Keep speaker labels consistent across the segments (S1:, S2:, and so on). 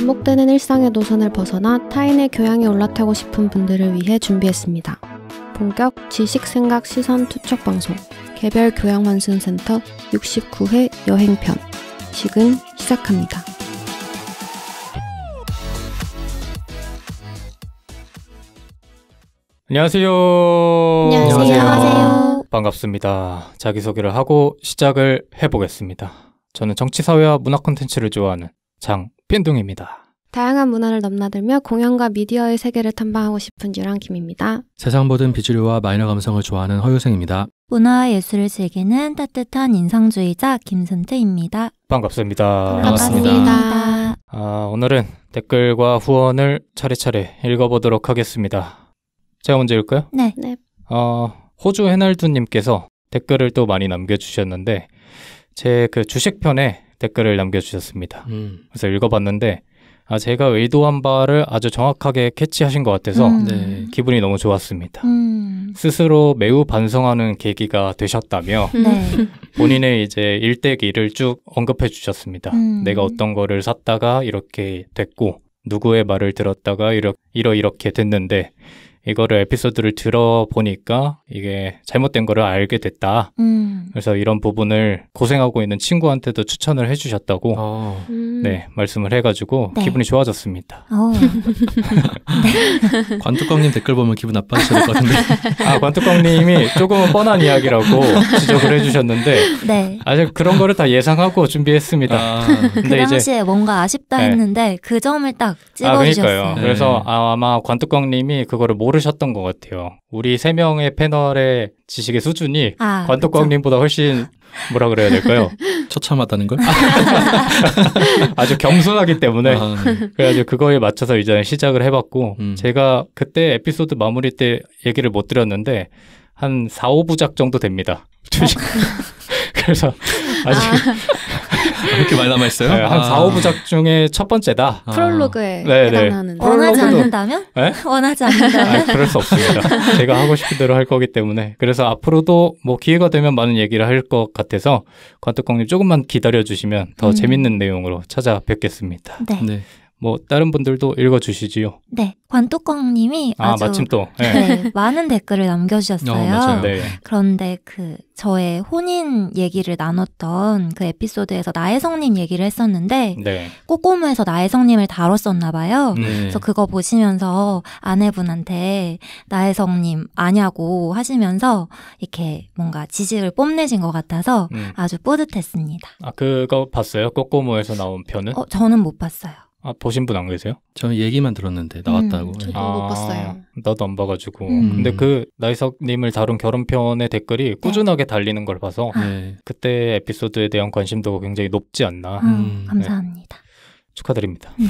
S1: 반복되는 일상의 노선을 벗어나 타인의 교양에 올라타고 싶은 분들을 위해 준비했습니다. 본격 지식, 생각, 시선 투척 방송 개별 교양환승센터 69회 여행편 지금 시작합니다.
S2: 안녕하세요.
S1: 안녕하세요.
S2: 반갑습니다. 자기소개를 하고 시작을 해보겠습니다. 저는 정치사회와 문화 콘텐츠를 좋아하는 장빈둥입니다.
S1: 다양한 문화를 넘나들며 공연과 미디어의 세계를 탐방하고 싶은 유랑김입니다.
S3: 세상 모든 비주류와 마이너 감성을 좋아하는 허유생입니다.
S4: 문화와 예술을 즐기는 따뜻한 인상주의자 김선태입니다.
S2: 반갑습니다.
S1: 반갑습니다.
S2: 오늘은 댓글과 후원을 차례차례 읽어보도록 하겠습니다. 제가 먼저 읽을까요?
S4: 네.
S2: 호주 해날두님께서 댓글을 또 많이 남겨주셨는데 제 그 주식편에 댓글을 남겨주셨습니다. 그래서 읽어봤는데 제가 의도한 바를 아주 정확하게 캐치하신 것 같아서
S3: 네.
S2: 기분이 너무 좋았습니다. 스스로 매우 반성하는 계기가 되셨다며
S4: 네.
S2: 본인의 이제 일대기를 쭉 언급해 주셨습니다. 내가 어떤 거를 샀다가 이렇게 됐고 누구의 말을 들었다가 이렇게 됐는데 이거를 에피소드를 들어보니까 이게 잘못된 거를 알게 됐다. 그래서 이런 부분을 고생하고 있는 친구한테도 추천을 해주셨다고 네, 말씀을 해가지고
S4: 네.
S2: 기분이 좋아졌습니다.
S4: 네.
S3: 관뚜껑님 댓글 보면 기분 나빠지실 것 같은데.
S2: 관뚜껑님이 조금은 뻔한 이야기라고 지적을 해주셨는데
S4: 네.
S2: 아직 그런 거를 다 예상하고 준비했습니다.
S4: 그
S2: 근데
S4: 당시에 뭔가 아쉽다 했는데 그 점을 딱 찍어주셨어요.
S2: 그러니까요.
S3: 네.
S2: 그래서 아마 관뚜껑님이 그거를 모르셨던 것 같아요. 우리 3명의 패널의 지식의 수준이 관뚜껑님보다 훨씬 뭐라 그래야 될까요?
S3: 처참하다는 걸?
S2: 아주 겸손하기 때문에
S3: 네.
S2: 그래가지고 그거에 맞춰서 이제 시작을 해봤고 제가 그때 에피소드 마무리 때 얘기를 못 드렸는데 한 4, 5부작 정도 됩니다. 그래서 아직
S3: 그렇게 많이 남아있어요?
S2: 네, 한 4, 5부작 중에 첫 번째다.
S1: 프롤로그에
S2: 네, 네.
S1: 해당하는.
S4: 원하지
S2: 프롤로그도-
S4: 않는다면?
S2: 네?
S4: 원하지 않는다면?
S2: 그럴 수 없습니다. 제가 하고 싶은 대로 할 거기 때문에. 그래서 앞으로도 뭐 기회가 되면 많은 얘기를 할 것 같아서 관뚜껑님 조금만 기다려주시면 더 재밌는 내용으로 찾아뵙겠습니다.
S4: 네.
S3: 네.
S2: 뭐 다른 분들도 읽어주시지요.
S4: 네. 관뚜껑님이 아주
S2: 마침 또. 네.
S4: 네, 많은 댓글을 남겨주셨어요.
S3: 맞아요.
S2: 네.
S4: 그런데 저의 혼인 얘기를 나눴던 그 에피소드에서 나혜성님 얘기를 했었는데
S2: 네.
S4: 꼬꼬무에서 나혜성님을 다뤘었나 봐요.
S3: 네.
S4: 그래서 그거 보시면서 아내분한테 나혜성님 아냐고 하시면서 이렇게 뭔가 지식을 뽐내신 것 같아서 아주 뿌듯했습니다.
S2: 그거 봤어요? 꼬꼬무에서 나온 편은?
S4: 저는 못 봤어요.
S2: 보신 분 안 계세요?
S3: 저는 얘기만 들었는데 나왔다고.
S1: 저도 못 봤어요.
S2: 나도 안 봐가지고. 근데 그 나희석님을 다룬 결혼편의 댓글이 꾸준하게 달리는 걸 봐서
S3: 네.
S2: 그때 에피소드에 대한 관심도가 굉장히 높지 않나.
S4: 감사합니다.
S2: 축하드립니다.
S4: 네.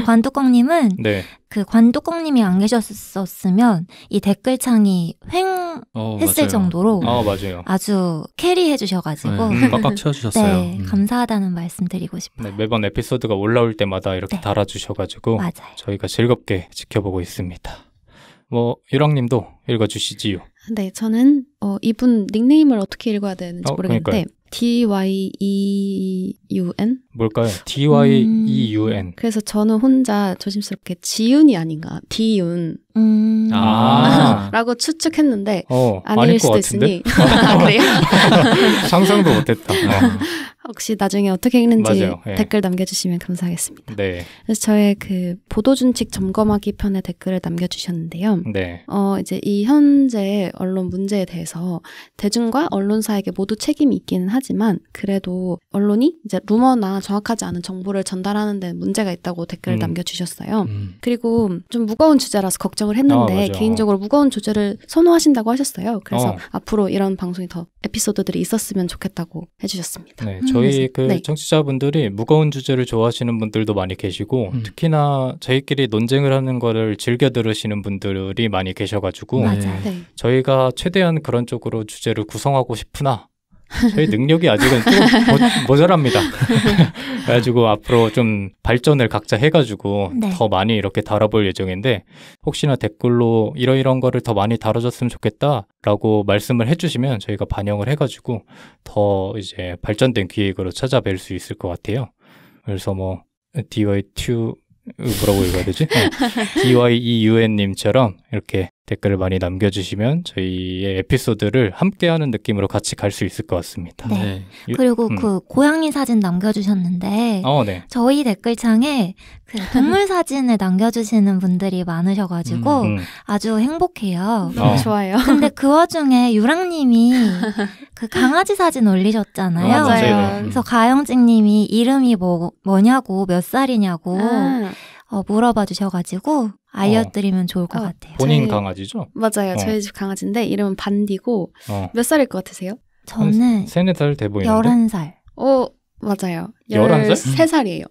S4: 관뚜껑님은
S2: 네.
S4: 그 관뚜껑님이 안 계셨었으면 이 댓글창이 횡했을
S3: 맞아요.
S4: 정도로
S2: 맞아요.
S4: 아주 캐리해 주셔가지고
S3: 네, 꽉꽉 채워주셨어요.
S4: 네, 감사하다는 말씀 드리고 싶어요.
S2: 네, 매번 에피소드가 올라올 때마다 이렇게
S4: 네.
S2: 달아주셔가지고
S4: 맞아요.
S2: 저희가 즐겁게 지켜보고 있습니다. 유랑님도 읽어주시지요.
S1: 네, 저는 이분 닉네임을 어떻게 읽어야 되는지 모르겠는데
S2: 그러니까요.
S1: DYEUN?
S2: 뭘까요? DYEUN.
S1: 그래서 저는 혼자 조심스럽게 지윤이 아닌가, 디윤 라고 추측했는데 아닐
S2: 아닐 것
S1: 수도
S2: 같은데?
S1: 있으니 그래요?
S2: 상상도 못했다.
S1: 혹시 나중에 어떻게 읽는지
S2: 맞아요. 예.
S1: 댓글 남겨주시면 감사하겠습니다.
S2: 네.
S1: 그래서 저의 그 보도준칙 점검하기 편에 댓글을 남겨주셨는데요.
S2: 네.
S1: 이제 이 현재 언론 문제에 대해서 대중과 언론사에게 모두 책임이 있기는 하지만 그래도 언론이 이제 루머나 정확하지 않은 정보를 전달하는 데 문제가 있다고 댓글을 남겨주셨어요. 그리고 좀 무거운 주제라서 걱정을 했는데
S2: 맞아.
S1: 개인적으로 무거운 주제를 선호하신다고 하셨어요. 그래서
S2: 어.
S1: 앞으로 이런 방송이 더 에피소드들이 있었으면 좋겠다고 해주셨습니다.
S2: 네, 저희 그
S1: 네.
S2: 청취자분들이 무거운 주제를 좋아하시는 분들도 많이 계시고 특히나 저희끼리 논쟁을 하는 거를 즐겨 들으시는 분들이 많이 계셔가지고
S4: 맞아요.
S1: 네.
S2: 저희가 최대한 그런 쪽으로 주제를 구성하고 싶으나 저희 능력이 아직은 좀 모자랍니다. 그래가지고 앞으로 좀 발전을 각자 해가지고
S4: 네.
S2: 더 많이 이렇게 다뤄볼 예정인데 혹시나 댓글로 이런 거를 더 많이 다뤄줬으면 좋겠다라고 말씀을 해주시면 저희가 반영을 해가지고 더 이제 발전된 기획으로 찾아뵐 수 있을 것 같아요. 그래서 뭐 DY2 뭐라고 읽어야 되지? DYEUN님처럼 이렇게 댓글을 많이 남겨주시면 저희의 에피소드를 함께하는 느낌으로 같이 갈 수 있을 것 같습니다.
S4: 네. 그리고 그 고양이 사진 남겨주셨는데
S2: 네.
S4: 저희 댓글창에 그 동물 사진을 남겨주시는 분들이 많으셔가지고 아주 행복해요.
S1: 너무 좋아요.
S4: 근데 그 와중에 유랑님이 그 강아지 사진 올리셨잖아요.
S1: 맞아요.
S4: 그래서 가영직님이 이름이 뭐냐고 몇 살이냐고 물어봐 주셔가지고 알려드리면 좋을 것 같아요.
S2: 본인 강아지죠?
S1: 맞아요. 저희 집 강아지인데 이름은 반디고 몇 살일 것 같으세요?
S4: 저는
S2: 3-4살 돼 보이는데?
S4: 11살.
S1: 맞아요.
S2: 11살?
S1: 13살이에요.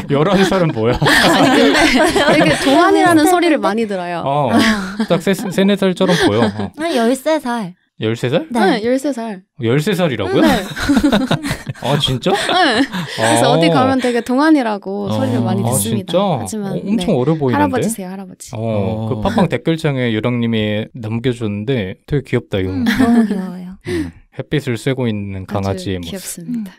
S2: 11살은 뭐야?
S1: 아니 근데 되게 동안이라는 소리를 많이 들어요.
S2: 딱 3-4살처럼 보여.
S4: 13살.
S2: 13살?
S1: 네, 13살.
S2: 13살이라고요?
S1: 네.
S2: 아, 진짜?
S1: 네. 그래서 어디 가면 되게 동안이라고 소리를 많이 듣습니다.
S2: 진짜?
S1: 하지만
S2: 엄청 어려 보이는데?
S1: 할아버지세요, 할아버지.
S2: 그 팟빵 댓글창에 유랑님이 남겨줬는데 되게 귀엽다, 이거.
S4: 너무 귀여워요.
S2: 햇빛을 쐬고 있는 강아지의 모습.
S1: 귀엽습니다.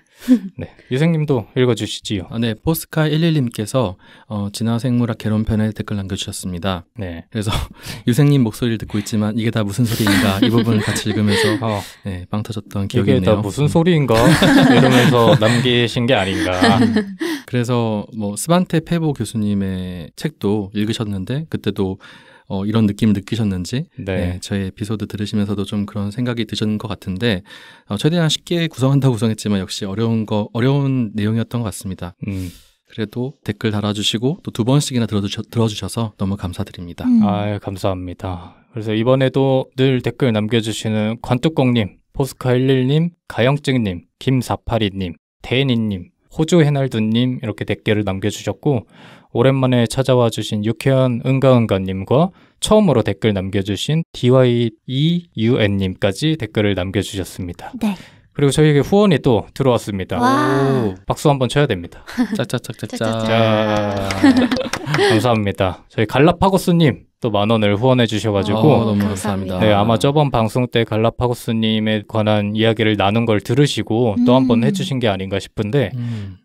S2: 네, 유생님도 읽어주시지요.
S3: 네, 포스카11님께서 진화생물학 개론편에 댓글 남겨주셨습니다.
S2: 네.
S3: 그래서 유생님 목소리를 듣고 있지만 이게 다 무슨 소리인가 이 부분을 같이 읽으면서 네, 빵 터졌던 기억이
S2: 이게
S3: 있네요.
S2: 다 무슨 소리인가 이러면서 남기신 게 아닌가.
S3: 그래서 뭐 스반테 페보 교수님의 책도 읽으셨는데 그때도 이런 느낌을 느끼셨는지 네, 저희 에피소드 들으시면서도 좀 그런 생각이 드셨는 것 같은데 최대한 쉽게 구성한다고 구성했지만 역시 어려운 내용이었던 것 같습니다. 그래도 댓글 달아주시고 또 2번씩이나 들어주셔서 너무 감사드립니다.
S2: 아유, 감사합니다. 그래서 이번에도 늘 댓글 남겨주시는 관뚜껑님, 포스카11님, 가영증님, 김482님, 대니님, 호주해날두님 이렇게 댓글을 남겨주셨고 오랜만에 찾아와 주신 유쾌한 은가은가님과 처음으로 댓글 남겨주신 DYEUN님까지 댓글을 남겨주셨습니다.
S4: 네.
S2: 그리고 저희에게 후원이 또 들어왔습니다.
S4: 와.
S2: 박수 한번 쳐야 됩니다.
S3: 짜짜짜짜짜.
S2: 감사합니다. 저희 갈라파고스님 또 10,000원을 후원해 주셔가지고
S3: 너무 감사합니다.
S2: 네, 아마 저번 방송 때 갈라파고스님에 관한 이야기를 나눈 걸 들으시고 또 한 번 해주신 게 아닌가 싶은데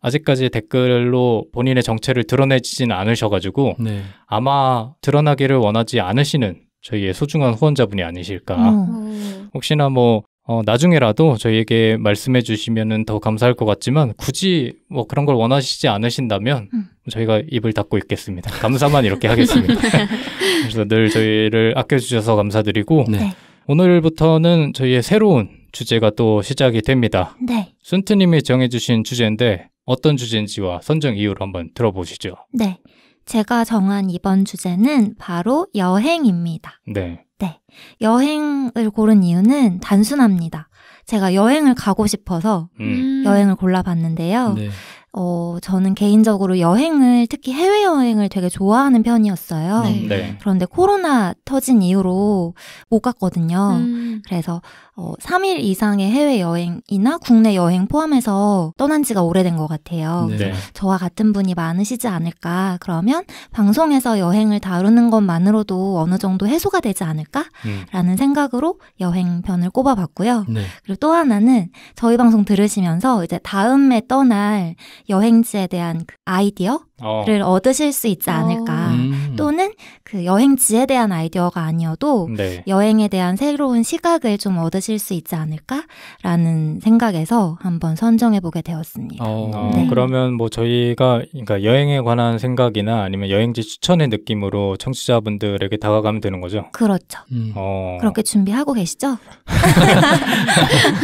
S2: 아직까지 댓글로 본인의 정체를 드러내지는 않으셔가지고
S3: 네.
S2: 아마 드러나기를 원하지 않으시는 저희의 소중한 후원자분이 아니실까. 혹시나 뭐 나중에라도 저희에게 말씀해 주시면 더 감사할 것 같지만 굳이 뭐 그런 걸 원하시지 않으신다면 저희가 입을 닫고 있겠습니다. 감사만 이렇게 하겠습니다. 그래서 늘 저희를 아껴주셔서 감사드리고
S4: 네.
S2: 오늘부터는 저희의 새로운 주제가 또 시작이 됩니다.
S4: 네.
S2: 순트님이 정해주신 주제인데 어떤 주제인지와 선정 이유를 한번 들어보시죠.
S4: 네. 제가 정한 이번 주제는 바로 여행입니다.
S2: 네.
S4: 네. 여행을 고른 이유는 단순합니다. 제가 여행을 가고 싶어서 여행을 골라봤는데요.
S3: 네.
S4: 저는 개인적으로 여행을, 특히 해외여행을 되게 좋아하는 편이었어요.
S2: 네.
S4: 그런데 코로나 터진 이후로 못 갔거든요. 그래서 3일 이상의 해외여행이나 국내 여행 포함해서 떠난 지가 오래된 것 같아요.
S3: 네.
S4: 저와 같은 분이 많으시지 않을까. 그러면 방송에서 여행을 다루는 것만으로도 어느 정도 해소가 되지 않을까라는 생각으로 여행편을 꼽아봤고요.
S3: 네.
S4: 그리고 또 하나는 저희 방송 들으시면서 이제 다음에 떠날 여행지에 대한 그 아이디어를 얻으실 수 있지 않을까. 또는 그 여행지에 대한 아이디어가 아니어도
S2: 네.
S4: 여행에 대한 새로운 시각을 좀 얻으실 수 있지 않을까라는 생각에서 한번 선정해보게 되었습니다.
S2: 네. 그러면 뭐 저희가 그러니까 여행에 관한 생각이나 아니면 여행지 추천의 느낌으로 청취자분들에게 다가가면 되는 거죠?
S4: 그렇죠. 그렇게 준비하고 계시죠?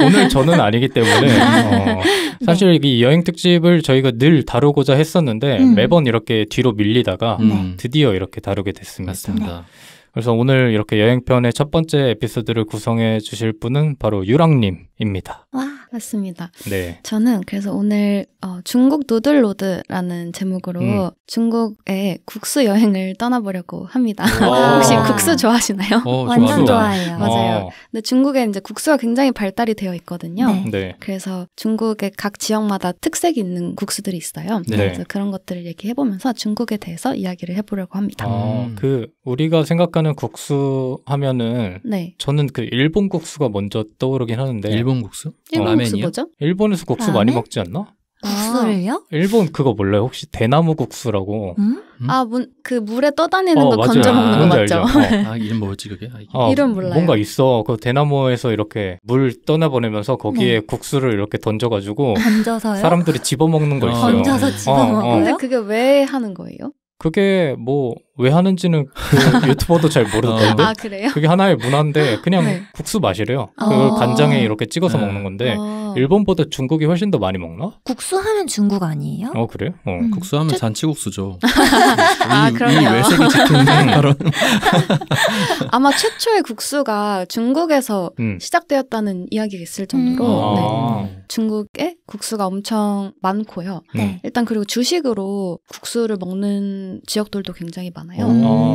S2: 오늘 저는 아니기 때문에 사실 이 여행 특집을 저희가 늘 다루고자 했었는데 매번 이렇게 뒤로 밀리다가 드디어 이렇게 다루게 됐습니다.
S3: 맞습니다.
S2: 그래서 오늘 이렇게 여행편의 첫 번째 에피소드를 구성해 주실 분은 바로 유랑님입니다.
S4: 와,
S1: 맞습니다.
S2: 네.
S1: 저는 그래서 오늘 중국 누들로드라는 제목으로 중국의 국수 여행을 떠나보려고 합니다. 혹시 국수 좋아하시나요?
S4: 완전 좋아해요.
S1: 맞아요. 근데 중국에 이제 국수가 굉장히 발달이 되어 있거든요.
S2: 네.
S1: 그래서 중국의 각 지역마다 특색이 있는 국수들이 있어요.
S2: 네.
S1: 그래서 그런 것들을 얘기해보면서 중국에 대해서 이야기를 해보려고 합니다.
S2: 그 우리가 생각하는 국수 하면은
S1: 네.
S2: 저는 그 일본 국수가 먼저 떠오르긴 하는데
S3: 일본 국수?
S1: 일본
S3: 라멘이요?
S1: 국수 뭐죠?
S2: 일본에서 국수
S4: 라멘?
S2: 많이 먹지 않나?
S4: 국수를요?
S2: 일본 그거 몰라요? 혹시 대나무 국수라고?
S1: 그 물에 떠다니는 거 건져 먹는 거 맞죠?
S3: 이름 뭐였지 그게?
S1: 이름 몰라요.
S2: 뭔가 있어. 그 대나무에서 이렇게 물 떠나보내면서 거기에 국수를 이렇게 던져가지고
S4: 던져서요?
S2: 사람들이 집어먹는 거 있어요.
S4: 던져서 집어먹어요?
S1: 근데 그게 왜 하는 거예요?
S2: 그게 뭐 왜 하는지는 그 유튜버도 잘 모르던데.
S1: 그래요?
S2: 그게 하나의 문화인데 그냥 국수 맛이래요. 그걸 간장에 이렇게 찍어서 먹는 건데 일본보다 중국이 훨씬 더 많이 먹나?
S4: 국수 하면 중국 아니에요?
S2: 그래요?
S3: 국수 하면 잔치국수죠.
S1: 그럼요.
S3: 외색이 짙은 바로.
S1: 아마 최초의 국수가 중국에서 시작되었다는 이야기가 있을 정도로 중국에 국수가 엄청 많고요. 일단 그리고 주식으로 국수를 먹는 지역들도 굉장히 많아요.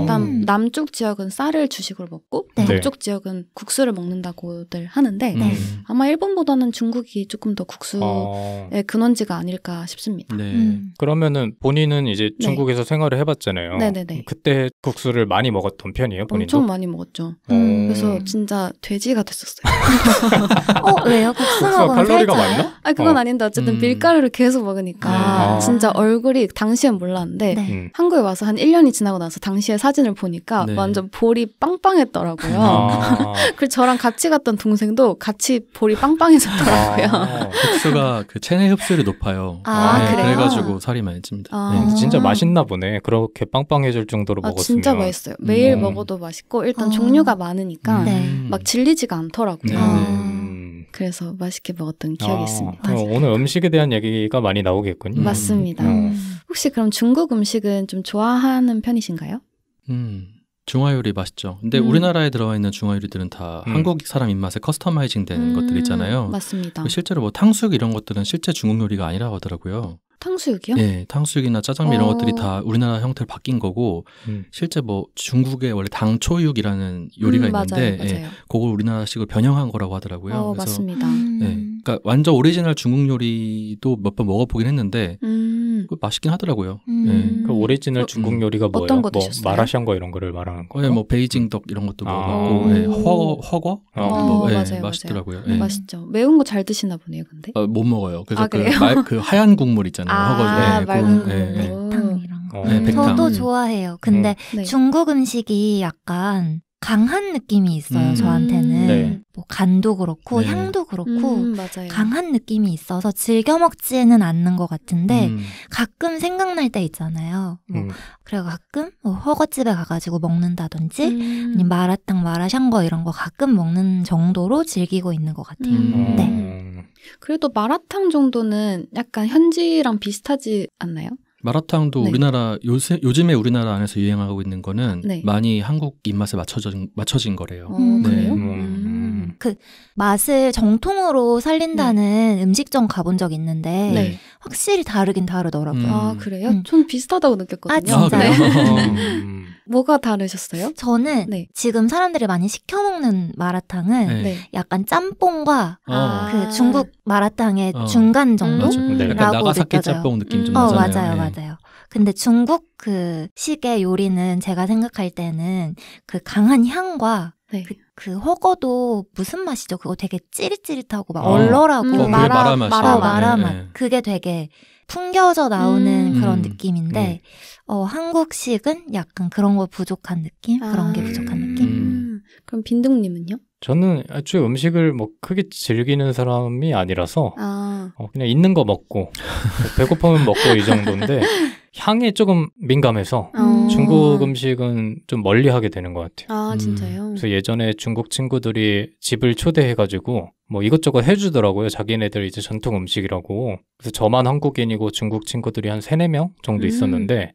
S1: 일단 남쪽 지역은 쌀을 주식으로 먹고 북쪽 지역은 국수를 먹는다고들 하는데 아마 일본보다는 중국이 조금 더 국수의 근원지가 아닐까 싶습니다.
S2: 그러면은 본인은 이제 중국에서 생활을 해봤잖아요.
S1: 네네네.
S2: 그때 국수를 많이 먹었던 편이에요, 본인도?
S1: 엄청 많이 먹었죠. 그래서 진짜 돼지가 됐었어요.
S4: 왜요? 국수 먹으면
S2: 칼로리가 많나?
S1: 그건 아닌데 어쨌든 밀가루를 계속 먹으니까 진짜 얼굴이 당시엔 몰랐는데 한국에 와서 한 1년이 지나고 나서 당시의 사진을 보니까 완전 볼이 빵빵했더라고요. 그래서 저랑 같이 갔던 동생도 같이 볼이 빵빵해졌더라고요.
S3: 국수가 그 체내 흡수율이 높아요.
S1: 그래요?
S3: 그래가지고 살이 많이 찝니다.
S2: 진짜 맛있나 보네. 그렇게 빵빵해질 정도로 먹었으면.
S1: 진짜 맛있어요. 매일 먹어도 맛있고 일단 종류가 많으니까 막 질리지가 않더라고요. 그래서 맛있게 먹었던 기억이 있습니다.
S2: 오늘 음식에 대한 얘기가 많이 나오겠군요.
S1: 맞습니다. 혹시 그럼 중국 음식은 좀 좋아하는 편이신가요?
S3: 중화 요리 맛있죠. 근데 우리나라에 들어와 있는 중화 요리들은 다 한국 사람 입맛에 커스터마이징 된 것들 있잖아요.
S1: 맞습니다.
S3: 실제로 뭐 탕수육 이런 것들은 실제 중국 요리가 아니라고 하더라고요.
S1: 탕수육이요?
S3: 네, 탕수육이나 짜장면 이런 것들이 다 우리나라 형태로 바뀐 거고 실제 뭐 중국에 원래 당초육이라는 요리가 있는데
S1: 맞아요.
S3: 그걸 우리나라식으로 변형한 거라고 하더라고요. 그래서
S1: 맞습니다.
S3: 그러니까 완전 오리지널 중국 요리도 몇 번 먹어보긴 했는데 맛있긴 하더라고요.
S2: 그 오리지널 중국 요리가 뭐예요?
S1: 어떤 거 드셨어요?
S2: 마라샹궈 이런 거를 말하는 거예요?
S3: 뭐 베이징떡 이런 것도 먹어봤고 허거?
S1: 맞아요.
S3: 맛있더라고요.
S1: 맛있죠. 매운 거 잘 드시나 보네요, 근데.
S3: 못 먹어요. 그래서 그 하얀 국물 있잖아요.
S1: 맑은 국물.
S4: 백탕 이런 거.
S3: 백탕.
S4: 저도 좋아해요. 근데 중국 음식이 약간 강한 느낌이 있어요. 저한테는 뭐 간도 그렇고 향도 그렇고
S1: 맞아요.
S4: 강한 느낌이 있어서 즐겨 먹지는 않는 것 같은데 가끔 생각날 때 있잖아요. 그래서 가끔 허거집에 가가지고 먹는다든지 아니면 마라탕, 마라샹궈 이런 거 가끔 먹는 정도로 즐기고 있는 것 같아요.
S1: 그래도 마라탕 정도는 약간 현지랑 비슷하지 않나요?
S3: 마라탕도 우리나라 요즘에 우리나라 안에서 유행하고 있는 거는 많이 한국 입맛에 맞춰진 거래요.
S1: 그래요?
S4: 그 맛을 정통으로 살린다는 음식점 가본 적 있는데 확실히 다르긴 다르더라고요.
S1: 그래요? 전 비슷하다고 느꼈거든요.
S4: 진짜요?
S1: 뭐가 다르셨어요?
S4: 저는 지금 사람들이 많이 시켜 먹는 마라탕은 약간 짬뽕과 그 중국 마라탕의 중간 정도라고
S3: 약간 나가사키
S4: 느껴져요.
S3: 짬뽕 느낌 좀 나잖아요.
S4: 맞아요. 근데 중국 그 식의 요리는 제가 생각할 때는 그 강한 향과 그 허거도 무슨 맛이죠? 그거 되게 찌릿찌릿하고 막 얼얼하고 마라맛. 그게 되게 풍겨져 나오는 그런 느낌인데 한국식은 약간 그런 거 부족한 느낌? 그런 게 부족한 느낌?
S1: 그럼 빈둥님은요?
S2: 저는 애초에 음식을 뭐 크게 즐기는 사람이 아니라서 그냥 있는 거 먹고 배고프면 먹고 이 정도인데 향에 조금 민감해서 중국 음식은 좀 멀리하게 되는 것 같아요.
S1: 진짜요?
S2: 그래서 예전에 중국 친구들이 집을 초대해가지고 뭐 이것저것 해주더라고요. 자기네들 이제 전통 음식이라고. 그래서 저만 한국인이고 중국 친구들이 한 3-4명 정도 있었는데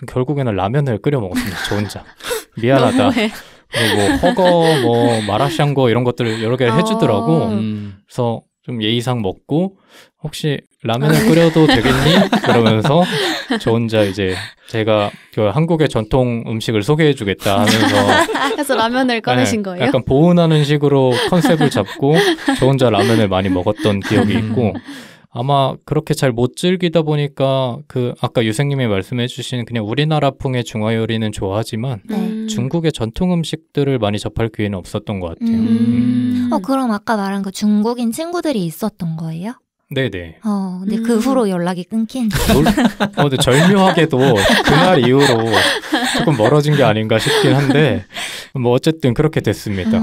S2: 결국에는 라면을 끓여 먹었습니다. 저 혼자. 미안하다. 그리고 허거, 뭐 마라샹궈 이런 것들을 여러 개 해주더라고. 그래서 좀 예의상 먹고 혹시 라면을 끓여도 되겠니? 그러면서 저 혼자 이제 제가 그 한국의 전통 음식을 소개해주겠다 하면서
S1: 그래서 라면을 꺼내신 거예요?
S2: 약간 보은하는 식으로 컨셉을 잡고 저 혼자 라면을 많이 먹었던 기억이 있고 아마 그렇게 잘 못 즐기다 보니까 그 아까 유생님이 말씀해주신 그냥 우리나라풍의 중화 요리는 좋아하지만 중국의 전통 음식들을 많이 접할 기회는 없었던 것 같아요.
S4: 그럼 아까 말한 그 중국인 친구들이 있었던 거예요?
S2: 네네.
S4: 근데 그 후로 연락이 끊긴.
S2: 근데 절묘하게도 그날 이후로 조금 멀어진 게 아닌가 싶긴 한데 뭐 어쨌든 그렇게 됐습니다.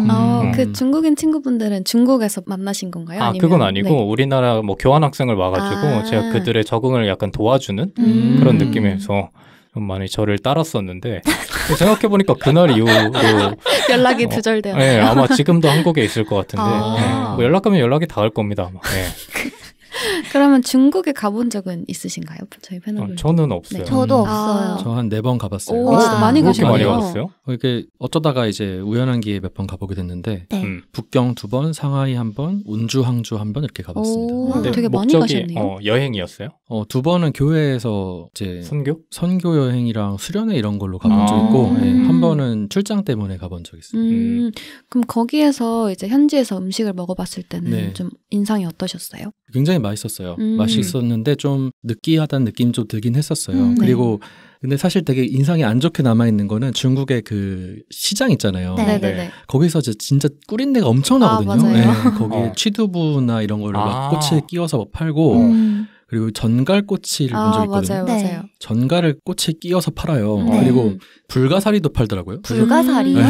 S1: 그 중국인 친구분들은 중국에서 만나신 건가요? 아니면?
S2: 그건 아니고 네. 우리나라 뭐 교환학생을 와가지고 제가 그들의 적응을 약간 도와주는 그런 느낌에서 좀 많이 저를 따랐었는데 생각해보니까 그날 이후로
S1: 연락이 두절되었어요.
S2: 네, 아마 지금도 한국에 있을 것 같은데 네. 뭐 연락하면 연락이 닿을 겁니다. 아마. 네.
S1: 그러면 중국에 가본 적은 있으신가요? 저희 패널분.
S2: 저는 없어요.
S4: 네. 저도 없어요.
S3: 저 한 4번 가봤어요.
S1: 오, 많이 가셨네요.
S2: 많이 가봤어요?
S3: 이게 어쩌다가 이제 우연한 기회에 몇 번 가보게 됐는데
S4: 네.
S3: 북경 2번, 상하이 1번, 운주, 항주 1번 이렇게 가봤습니다.
S1: 오, 되게 많이 가셨네요.
S2: 여행이었어요?
S3: 2번은 교회에서 이제 선교 여행이랑 수련회 이런 걸로 가본 적 있고 네, 한 번은 출장 때문에 가본 적 있어요.
S1: 그럼 거기에서 이제 현지에서 음식을 먹어봤을 때는
S3: 네.
S1: 좀 인상이 어떠셨어요?
S3: 굉장히 맛있었어요. 맛있었는데 좀 느끼하다는 느낌 좀 들긴 했었어요. 그리고 근데 사실 되게 인상이 안 좋게 남아있는 거는 중국의 그 시장 있잖아요.
S1: 네.
S3: 거기서 진짜 꿀인 데가 엄청나거든요.
S1: 맞아요.
S3: 네, 거기에 취두부나 이런 거를 막 꼬치에 끼워서 팔고 그리고 전갈꼬치를 본 적 있거든요.
S1: 맞아요.
S3: 전갈을 꼬치에 끼워서 팔아요.
S4: 네.
S3: 그리고 불가사리도 팔더라고요.
S4: 불가사리요?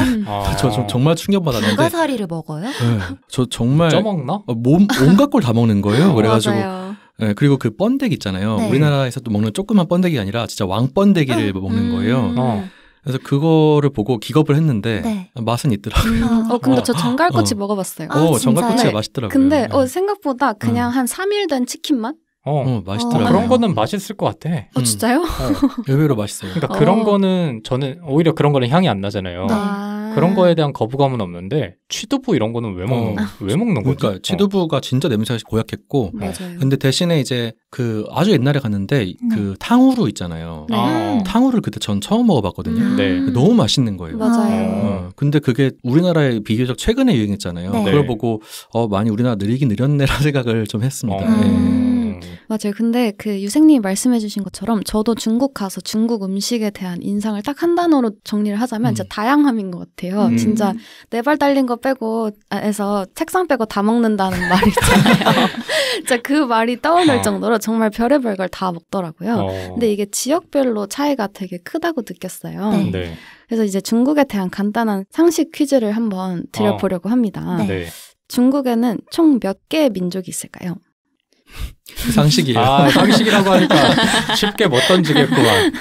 S3: 저 정말 충격받았는데.
S4: 불가사리를 먹어요?
S3: 네, 저 정말
S2: 쪄먹나?
S3: 온갖 걸 다 먹는 거예요. 그래가지고
S1: 맞아요.
S3: 네, 그리고 그 번데기 있잖아요.
S4: 네.
S3: 우리나라에서 또 먹는 조그만 번데기가 아니라 진짜 왕번데기를 먹는 거예요. 그래서 그거를 보고 기겁을 했는데
S4: 네.
S3: 맛은 있더라고요.
S1: 근데 저 전갈꼬치 먹어봤어요.
S3: 전갈꼬치가
S1: 네.
S3: 맛있더라고요.
S1: 근데 생각보다 그냥 한 3일 된 치킨 맛?
S3: 맛있더라고요.
S2: 그런 거는 맛있을 것 같아.
S1: 진짜요?
S3: 의외로 맛있어요.
S2: 그러니까 그런 거는 저는 오히려 그런 거는 향이 안 나잖아요. 그런 거에 대한 거부감은 없는데 취두부 이런 거는 왜 먹는 거지?
S3: 그러니까 취두부가 진짜 냄새가 고약했고
S1: 맞아요.
S3: 근데 대신에 이제 그 아주 옛날에 갔는데 그 탕후루 있잖아요. 탕후루를 그때 전 처음 먹어봤거든요.
S2: 네.
S3: 너무 맛있는 거예요.
S1: 맞아요.
S3: 근데 그게 우리나라에 비교적 최근에 유행했잖아요.
S4: 네.
S3: 그걸 보고 많이 우리나라 느리긴 느렸네라는 생각을 좀 했습니다.
S1: 맞아요. 근데 그 유생님이 말씀해주신 것처럼 저도 중국 가서 중국 음식에 대한 인상을 딱 한 단어로 정리를 하자면 진짜 다양함인 것 같아요. 진짜 네 발 달린 거 빼고 에서 책상 빼고 다 먹는다는 말이 있잖아요. 진짜 그 말이 떠오를 정도로 정말 별의별 걸 다 먹더라고요. 근데 이게 지역별로 차이가 되게 크다고 느꼈어요.
S2: 네.
S1: 그래서 이제 중국에 대한 간단한 상식 퀴즈를 한번 드려보려고 합니다.
S2: 네.
S1: 중국에는 총 몇 개의 민족이 있을까요?
S3: 상식이에요.
S2: 상식이라고 하니까 쉽게 못 던지겠구만.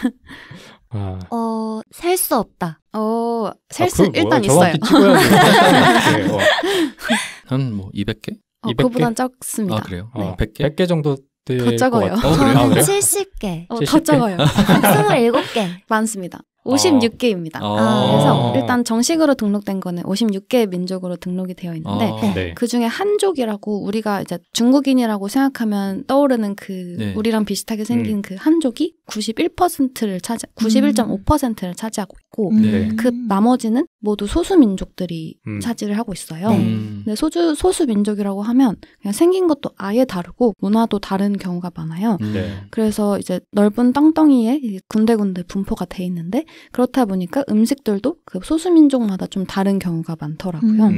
S4: 셀 수 없다.
S1: 셀 수 일단 있어요.
S3: 한 뭐 200개?
S2: 200개?
S1: 그보단 적습니다.
S3: 그래요?
S1: 네.
S3: 100개?
S2: 100개 정도
S1: 더 적어요.
S4: 저는 70개.
S1: 더 적어요.
S4: 27개.
S1: 많습니다. 56개입니다. 그래서 일단 정식으로 등록된 거는 56개의 민족으로 등록이 되어 있는데 그 중에 한족이라고 우리가 이제 중국인이라고 생각하면 떠오르는 그 우리랑 비슷하게 생긴 그 한족이 91%를 91.5%를 차지하고 있고 그 나머지는 모두 소수 민족들이 차지를 하고 있어요. 근데 소수 민족이라고 하면 그냥 생긴 것도 아예 다르고 문화도 다른 경우가 많아요. 그래서 이제 넓은 땅덩이에 군데군데 분포가 돼 있는데 그렇다 보니까 음식들도 그 소수민족마다 좀 다른 경우가 많더라고요.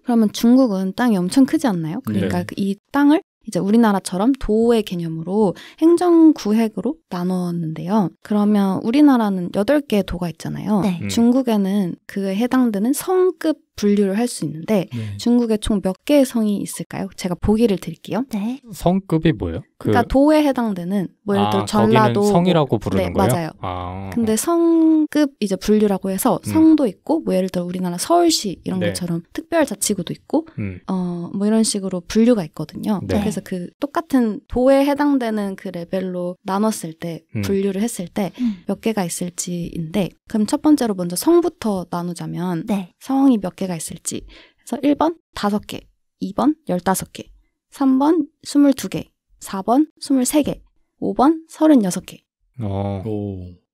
S1: 그러면 중국은 땅이 엄청 크지 않나요? 그러니까 이 땅을 이제 우리나라처럼 도의 개념으로 행정구획으로 나눴는데요. 그러면 우리나라는 8개의 도가 있잖아요. 중국에는 그에 해당되는 성급 분류를 할 수 있는데 중국에 총 몇 개의 성이 있을까요? 제가 보기를 드릴게요.
S4: 네.
S2: 성급이 뭐예요?
S1: 그러니까 도에 해당되는 뭐 예를 들어 전라도
S2: 성이라고 부르는 거예요?
S1: 맞아요. 근데 성급 이제 분류라고 해서 성도 있고 뭐 예를 들어 우리나라 서울시 이런 것처럼 특별자치구도 있고 뭐 이런 식으로 분류가 있거든요. 그래서 그 똑같은 도에 해당되는 그 레벨로 나눴을 때 분류를 했을 때 몇 개가 있을지인데 그럼 첫 번째로 먼저 성부터 나누자면 성이 몇 개가 있을지. 그래서 1번 5개, 2번 15개, 3번 22개, 4번 23개, 5번 36개.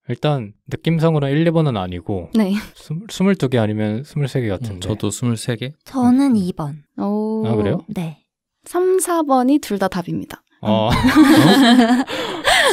S2: 일단 느낌상으로는 1, 2번은 아니고
S1: 네.
S2: 22개 아니면 23개 같은데.
S3: 저도 23개?
S4: 저는 2번.
S2: 그래요?
S4: 네.
S1: 3, 4번이 둘 다 답입니다.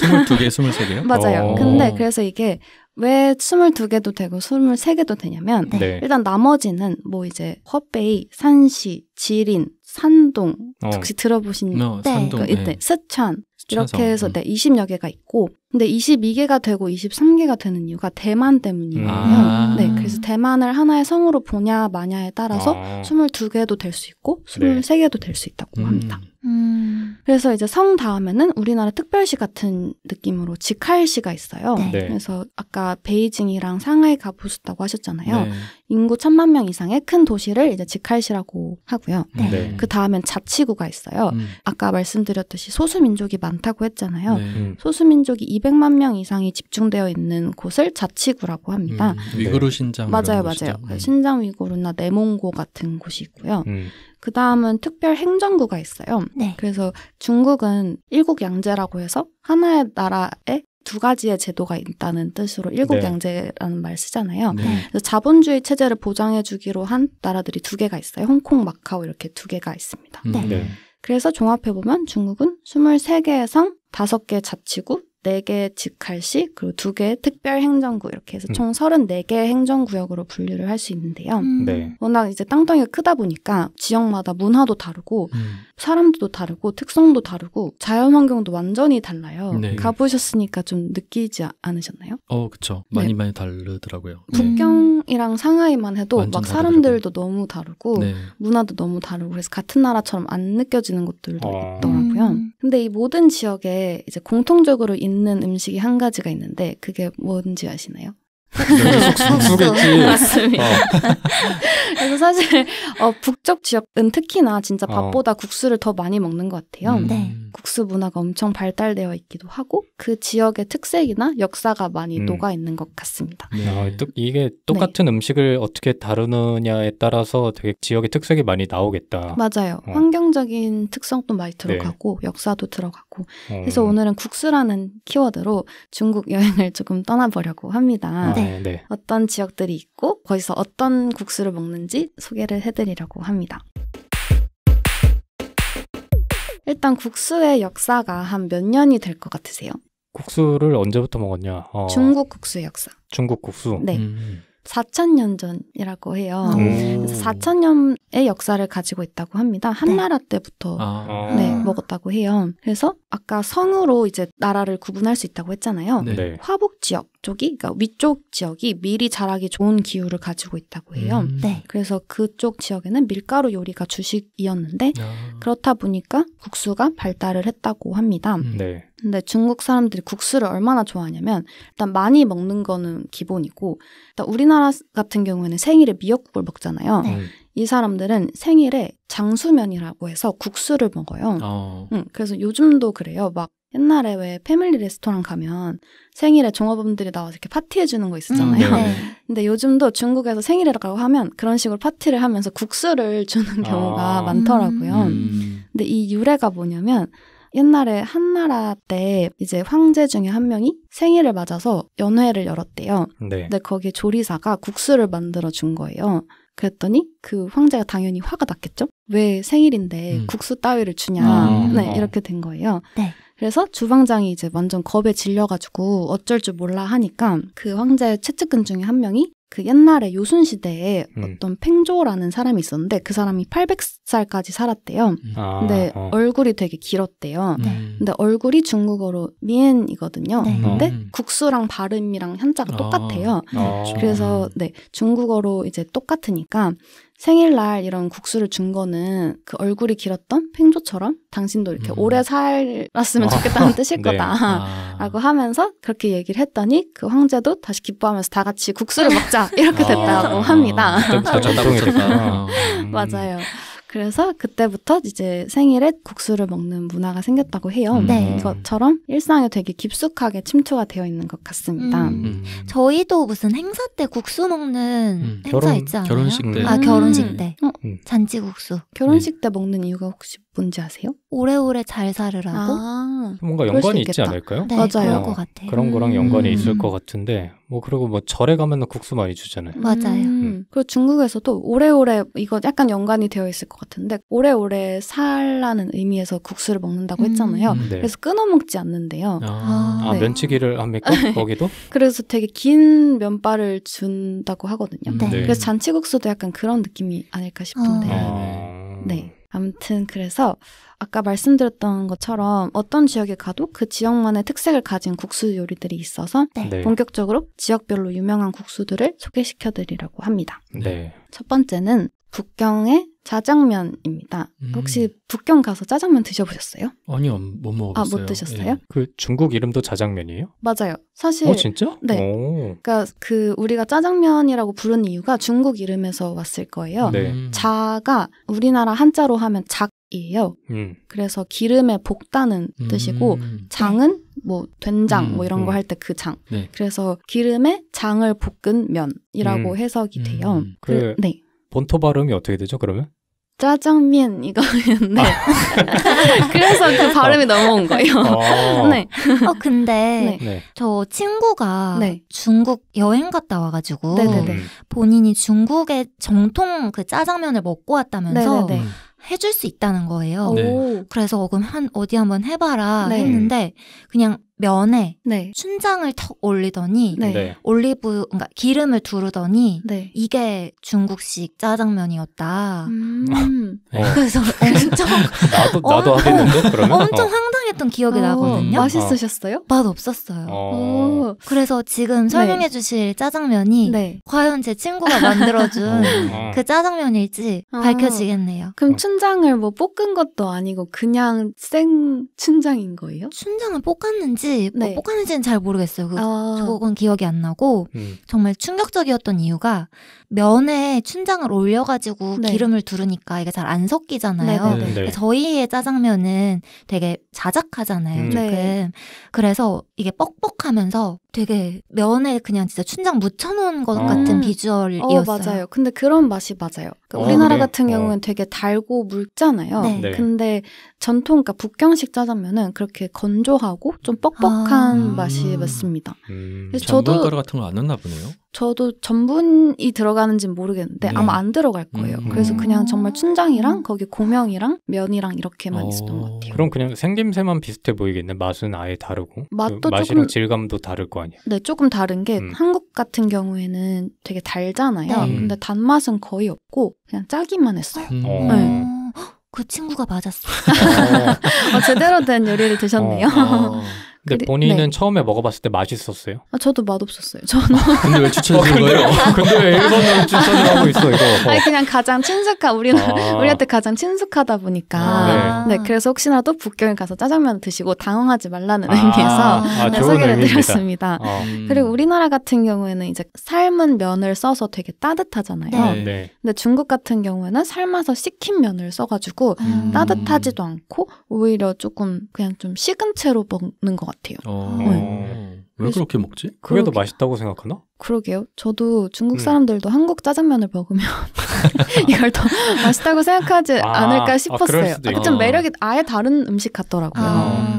S3: 22개, 23개요?
S1: 맞아요. 근데 그래서 이게 왜 22개도 되고 23개도 되냐면
S2: 네.
S1: 일단 나머지는 뭐 이제 허베이, 산시, 지린, 산동 혹시 들어보신
S3: 산동,
S1: 이때 스촨 이렇게 해서 20여 개가 있고 근데 22개가 되고 23개가 되는 이유가 대만 때문이에요. 네, 그래서 대만을 하나의 성으로 보냐 마냐에 따라서 22개도 될 수 있고 23개도 될 수 있다고 합니다. 그래서 이제 성 다음에는 우리나라 특별시 같은 느낌으로 직할시가 있어요.
S2: 네.
S1: 그래서 아까 베이징이랑 상하이 가보셨다고 하셨잖아요.
S3: 네.
S1: 인구 1000만 명 이상의 큰 도시를 이제 직할시라고 하고요.
S2: 네.
S1: 그 다음엔 자치구가 있어요. 아까 말씀드렸듯이 소수민족이 많다고 했잖아요. 소수민족이 200만 명 이상이 집중되어 있는 곳을 자치구라고 합니다.
S3: 위구르 신장.
S1: 맞아요. 신장 위구르나 내몽고 같은 곳이 있고요. 그 다음은 특별 행정구가 있어요.
S4: 네.
S1: 그래서 중국은 일국양제라고 해서 하나의 나라에 두 가지의 제도가 있다는 뜻으로 일국양제라는 말 쓰잖아요. 그래서 자본주의 체제를 보장해주기로 한 나라들이 2개가 있어요. 홍콩, 마카오 이렇게 2개가 있습니다. 그래서 종합해보면 중국은 23개의 성, 5개 자치구, 4개 직할시, 그리고 2개 특별행정구 이렇게 해서 총 34개 행정구역으로 분류를 할 수 있는데요. 워낙 이제 땅덩이가 크다 보니까 지역마다 문화도 다르고 사람들도 다르고 특성도 다르고 자연환경도 완전히 달라요. 가보셨으니까 좀 느끼지 않으셨나요?
S3: 그쵸. 많이 다르더라고요.
S1: 북경이랑 상하이만 해도 막 사람들도
S3: 다르더라고요.
S1: 너무 다르고 문화도 너무 다르고 그래서 같은 나라처럼 안 느껴지는 곳들도 있더라고요. 근데 이 모든 지역에 이제 공통적으로 있는 음식이 한 가지가 있는데 그게 뭔지 아시나요?
S2: 국수겠지.
S1: 맞습니다. 그래서 사실 북쪽 지역은 특히나 진짜 밥보다 국수를 더 많이 먹는 것 같아요. 국수 문화가 엄청 발달되어 있기도 하고 그 지역의 특색이나 역사가 많이 녹아 있는 것 같습니다.
S2: 이게 똑같은 음식을 어떻게 다루느냐에 따라서 되게 지역의 특색이 많이 나오겠다.
S1: 맞아요. 환경적인 특성도 많이 들어가고 역사도 들어가고 그래서 오늘은 국수라는 키워드로 중국 여행을 조금 떠나보려고 합니다. 어떤 지역들이 있고 거기서 어떤 국수를 먹는지 소개를 해드리려고 합니다. 일단 국수의 역사가 한 몇 년이 될 것 같으세요?
S2: 국수를 언제부터 먹었냐?
S1: 중국 국수의 역사.
S2: 중국 국수?
S1: 네. 4,000년 전이라고 해요. 그래서 4,000년의 역사를 가지고 있다고 합니다. 한나라 때부터 먹었다고 해요. 그래서 아까 성으로 이제 나라를 구분할 수 있다고 했잖아요. 화북 지역 쪽이, 그러니까 위쪽 지역이 밀이 자라기 좋은 기후를 가지고 있다고 해요. 그래서 그쪽 지역에는 밀가루 요리가 주식이었는데 그렇다 보니까 국수가 발달을 했다고 합니다. 근데 중국 사람들이 국수를 얼마나 좋아하냐면 일단 많이 먹는 거는 기본이고 일단 우리나라 같은 경우에는 생일에 미역국을 먹잖아요. 이 사람들은 생일에 장수면이라고 해서 국수를 먹어요. 그래서 요즘도 그래요. 막 옛날에 왜 패밀리 레스토랑 가면 생일에 종업원들이 나와서 이렇게 파티해주는 거 있었잖아요. 근데 요즘도 중국에서 생일이라고 하면 그런 식으로 파티를 하면서 국수를 주는 경우가 많더라고요. 근데 이 유래가 뭐냐면 옛날에 한나라 때 이제 황제 중에 한 명이 생일을 맞아서 연회를 열었대요. 근데 거기에 조리사가 국수를 만들어 준 거예요. 그랬더니 그 황제가 당연히 화가 났겠죠? 왜 생일인데 국수 따위를 주냐. 이렇게 된 거예요. 그래서 주방장이 이제 완전 겁에 질려가지고 어쩔 줄 몰라 하니까 그 황제의 최측근 중에 한 명이 그 옛날에 요순시대에 어떤 팽조라는 사람이 있었는데 그 사람이 800살까지 살았대요. 근데 얼굴이 되게 길었대요. 근데 얼굴이 중국어로 미엔이거든요. 근데 국수랑 발음이랑 한자가 똑같아요. 그래서 중국어로 이제 똑같으니까 생일날 이런 국수를 준 거는 그 얼굴이 길었던 팽조처럼 당신도 이렇게 오래 살았으면 좋겠다는 뜻일 거다 라고 하면서 그렇게 얘기를 했더니 그 황제도 다시 기뻐하면서 다 같이 국수를 먹자 이렇게 됐다고 합니다. 맞아요. 그래서 그때부터 이제 생일에 국수를 먹는 문화가 생겼다고 해요. 이것처럼 일상에 되게 깊숙하게 침투가 되어 있는 것 같습니다.
S4: 저희도 무슨 행사 때 국수 먹는 행사 있지 않아요?
S3: 결혼식 때.
S4: 결혼식 때. 잔치국수.
S1: 결혼식 때 먹는 이유가 혹시 뭔지 아세요?
S4: 오래오래 잘 살으라고?
S2: 뭔가 연관이 있지 않을까요?
S4: 네,
S1: 맞아요.
S4: 그럴 것 같아요.
S2: 그런 거랑 연관이 있을 것 같은데 그리고 절에 가면 국수 많이 주잖아요.
S4: 맞아요.
S1: 그리고 중국에서도 오래오래 이거 약간 연관이 되어 있을 것 같은데 오래오래 살라는 의미에서 국수를 먹는다고 했잖아요.
S2: 네.
S1: 그래서 끊어 먹지 않는데요.
S2: 네. 면치기를 합니까? 거기도?
S1: 그래서 되게 긴 면발을 준다고 하거든요.
S4: 네.
S1: 그래서 잔치국수도 약간 그런 느낌이 아닐까 싶은데. 네. 아무튼 그래서 아까 말씀드렸던 것처럼 어떤 지역에 가도 그 지역만의 특색을 가진 국수 요리들이 있어서
S2: 네.
S1: 본격적으로 지역별로 유명한 국수들을 소개시켜드리려고 합니다.
S2: 네.
S1: 첫 번째는 북경의 짜장면입니다. 혹시 북경 가서 짜장면 드셔보셨어요?
S3: 아니요, 못 먹어봤어요.
S1: 못 드셨어요?
S2: 예. 그 중국 이름도 짜장면이에요?
S1: 맞아요. 사실
S2: 진짜?
S1: 네. 그러니까 우리가 짜장면이라고 부르는 이유가 중국 이름에서 왔을 거예요.
S2: 네.
S1: 자가 우리나라 한자로 하면 작이에요. 그래서 기름에 볶다는 뜻이고 장은 된장 이런 거 할 때 그 장.
S3: 네.
S1: 그래서 기름에 장을 볶은 면이라고 해석이 돼요. 네.
S2: 본토 발음이 어떻게 되죠, 그러면?
S1: 짜장면 이거였는데 그래서 그 발음이 넘어온 거예요. 네.
S4: 근데
S2: 네.
S4: 저 친구가 중국 여행 갔다 와가지고 본인이 중국의 정통 그 짜장면을 먹고 왔다면서 해줄 수 있다는 거예요.
S1: 네.
S4: 그래서 그럼 어디 한번 해봐라 했는데 그냥 면에 춘장을 턱 올리더니 그러니까 기름을 두르더니 이게 중국식 짜장면이었다.
S1: 그래서
S2: 나도 하겠는데 그러면?
S4: 엄청 황당했던 기억이 나거든요.
S1: 맛있으셨어요?
S4: 맛 없었어요. 그래서 지금 설명해 주실 짜장면이 과연 제 친구가 만들어준 그 짜장면일지 밝혀지겠네요.
S1: 그럼 춘장을 볶은 것도 아니고 그냥 생 춘장인 거예요?
S4: 춘장을 볶았는지 볶았는지는 잘 모르겠어요. 그건 기억이 안 나고 정말 충격적이었던 이유가 면에 춘장을 올려가지고 기름을 두르니까 이게 잘 안 섞이잖아요. 저희의 짜장면은 되게 자작하잖아요. 조금. 그래서 이게 뻑뻑하면서 되게 면에 그냥 진짜 춘장 묻혀놓은 것 같은 비주얼이었어요.
S1: 맞아요. 근데 그런 맛이 맞아요. 그러니까 우리나라 같은 경우는 되게 달고 묽잖아요. 근데 그러니까 북경식 짜장면은 그렇게 건조하고 좀 뻑뻑한 맛이 맞습니다.
S3: 전분가루 같은 거 안 넣나 보네요.
S1: 저도 전분이 들어가는지는 모르겠는데 아마 안 들어갈 거예요. 그래서 그냥 정말 춘장이랑 거기 고명이랑 면이랑 이렇게만 있었던 것 같아요.
S2: 그럼 그냥 생김새만 비슷해 보이겠네. 맛은 아예 다르고.
S1: 맛도
S2: 맛이랑 질감도 다를 거 아니에요.
S1: 네, 조금 다른 게 한국 같은 경우에는 되게 달잖아요. 근데 단맛은 거의 없고 그냥 짜기만 했어요.
S4: 그 친구가 맞았어요.
S1: 제대로 된 요리를 드셨네요.
S2: 근데 본인은 처음에 먹어봤을 때 맛있었어요?
S1: 저도 맛없었어요. 저는.
S3: 근데 왜 추천해 준 거예요?
S2: 근데 왜 1번으로 추천을 하고 있어, 이거?
S1: 아니, 그냥 가장 우리한테 가장 친숙하다 보니까. 네, 그래서 혹시나도 북경에 가서 짜장면 드시고 당황하지 말라는 의미에서 소개를 드렸습니다. 그리고 우리나라 같은 경우에는 이제 삶은 면을 써서 되게 따뜻하잖아요. 근데 중국 같은 경우에는 삶아서 식힌 면을 써가지고 따뜻하지도 않고 오히려 조금 그냥 좀 식은 채로 먹는 것 같아요.
S3: 왜 그렇게 먹지?
S2: 그게 더 맛있다고 생각하나?
S1: 그러게요. 저도 중국 사람들도 한국 짜장면을 먹으면 이걸 더 맛있다고 생각하지 않을까 싶었어요. 좀 매력이 아예 다른 음식 같더라고요.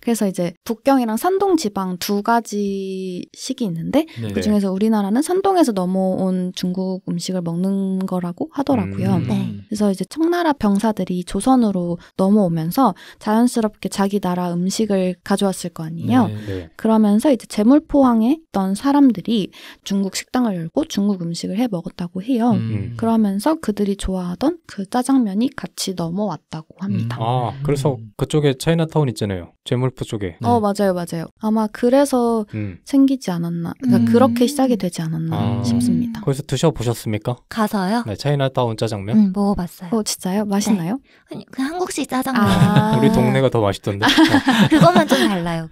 S1: 그래서 이제 북경이랑 산동 지방 두 가지식이 있는데 그중에서 우리나라는 산동에서 넘어온 중국 음식을 먹는 거라고 하더라고요. 그래서 이제 청나라 병사들이 조선으로 넘어오면서 자연스럽게 자기 나라 음식을 가져왔을 거 아니에요. 그러면서 이제 제물포항에 있던 사람들이 중국 식당을 열고 중국 음식을 해 먹었다고 해요. 그러면서 그들이 좋아하던 그 짜장면이 같이 넘어왔다고 합니다.
S2: 그래서 그쪽에 차이나타운 있잖아요. 제물포 쪽에.
S1: 맞아요. 아마 그래서 생기지 않았나. 그러니까 그렇게 시작이 되지 않았나 싶습니다.
S2: 거기서 드셔보셨습니까?
S4: 가서요?
S2: 네, 차이나타운 짜장면.
S4: 먹어봤어요.
S1: 진짜요? 맛있나요?
S4: 그 한국식 짜장면.
S2: 우리 동네가 더 맛있던데.
S4: 그것만 좀 달라요.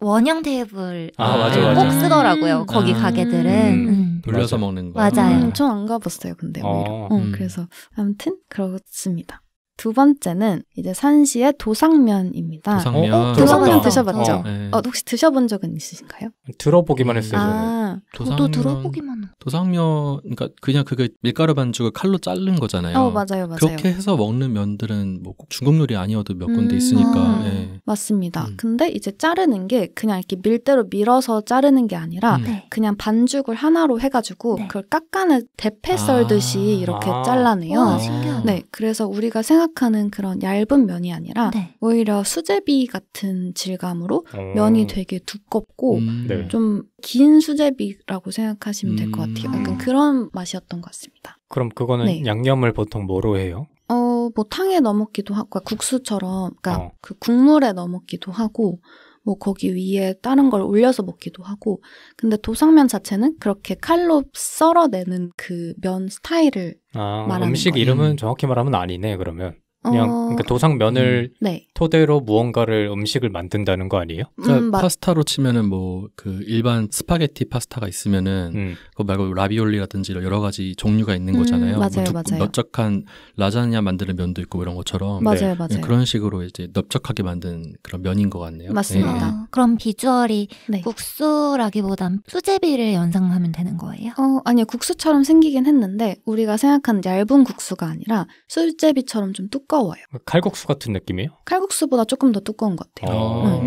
S4: 원형 테이블
S2: 맞아.
S4: 꼭 쓰더라고요. 거기 가게들은.
S3: 돌려서 먹는 거.
S4: 맞아요.
S1: 전 안 가봤어요. 근데 오히려. 그래서 아무튼 그렇습니다. 두 번째는 이제 산시의 도상면입니다.
S3: 도상면.
S1: 도상면 드셔봤죠? 네. 혹시 드셔본 적은 있으신가요?
S2: 들어보기만 했어요. 저는.
S4: 저도 들어보기만.
S3: 도상면, 그러니까 그냥 그게 밀가루 반죽을 칼로 자른 거잖아요.
S1: 맞아요.
S3: 그렇게 해서 먹는 면들은 뭐 꼭 중국 요리 아니어도 몇 군데 있으니까. 네.
S1: 맞습니다. 근데 이제 자르는 게 그냥 이렇게 밀대로 밀어서 자르는 게 아니라 그냥 반죽을 하나로 해가지고 그걸 깎아내 대패 썰듯이 이렇게 잘라내요.
S4: 와, 신기하다.
S1: 네, 그래서 우리가 생각하는 그런 얇은 면이 아니라 오히려 수제비 같은 질감으로 면이 되게 두껍고 좀 긴 수제비라고 생각하시면 될 것 같아요. 약간 그런 맛이었던 것 같습니다.
S2: 그럼 그거는 양념을 보통 뭐로 해요?
S1: 뭐 탕에 넣어 먹기도 하고 국수처럼 그러니까 그 국물에 넣어 먹기도 하고 뭐 거기 위에 다른 걸 올려서 먹기도 하고 근데 도상면 자체는 그렇게 칼로 썰어내는 그 면 스타일을 말하는
S2: 음식
S1: 거예요.
S2: 이름은 정확히 말하면 아니네 그러면. 그냥 그러니까 도상면을 토대로 무언가를 음식을 만든다는 거 아니에요?
S3: 파스타로 치면은 뭐 그 일반 스파게티 파스타가 있으면은 그거 말고 라비올리라든지 여러 가지 종류가 있는 거잖아요.
S1: 맞아요.
S3: 넓적한 라자냐 만드는 면도 있고 이런 것처럼
S1: 맞아요.
S3: 그런 식으로 이제 넓적하게 만든 그런 면인 것 같네요.
S1: 맞습니다.
S4: 그럼 비주얼이 국수라기보단 수제비를 연상하면 되는 거예요?
S1: 아니요. 국수처럼 생기긴 했는데 우리가 생각하는 얇은 국수가 아니라 수제비처럼 좀 두꺼워요.
S2: 칼국수 같은 느낌이에요?
S1: 칼국수보다 조금 더 두꺼운 것 같아요.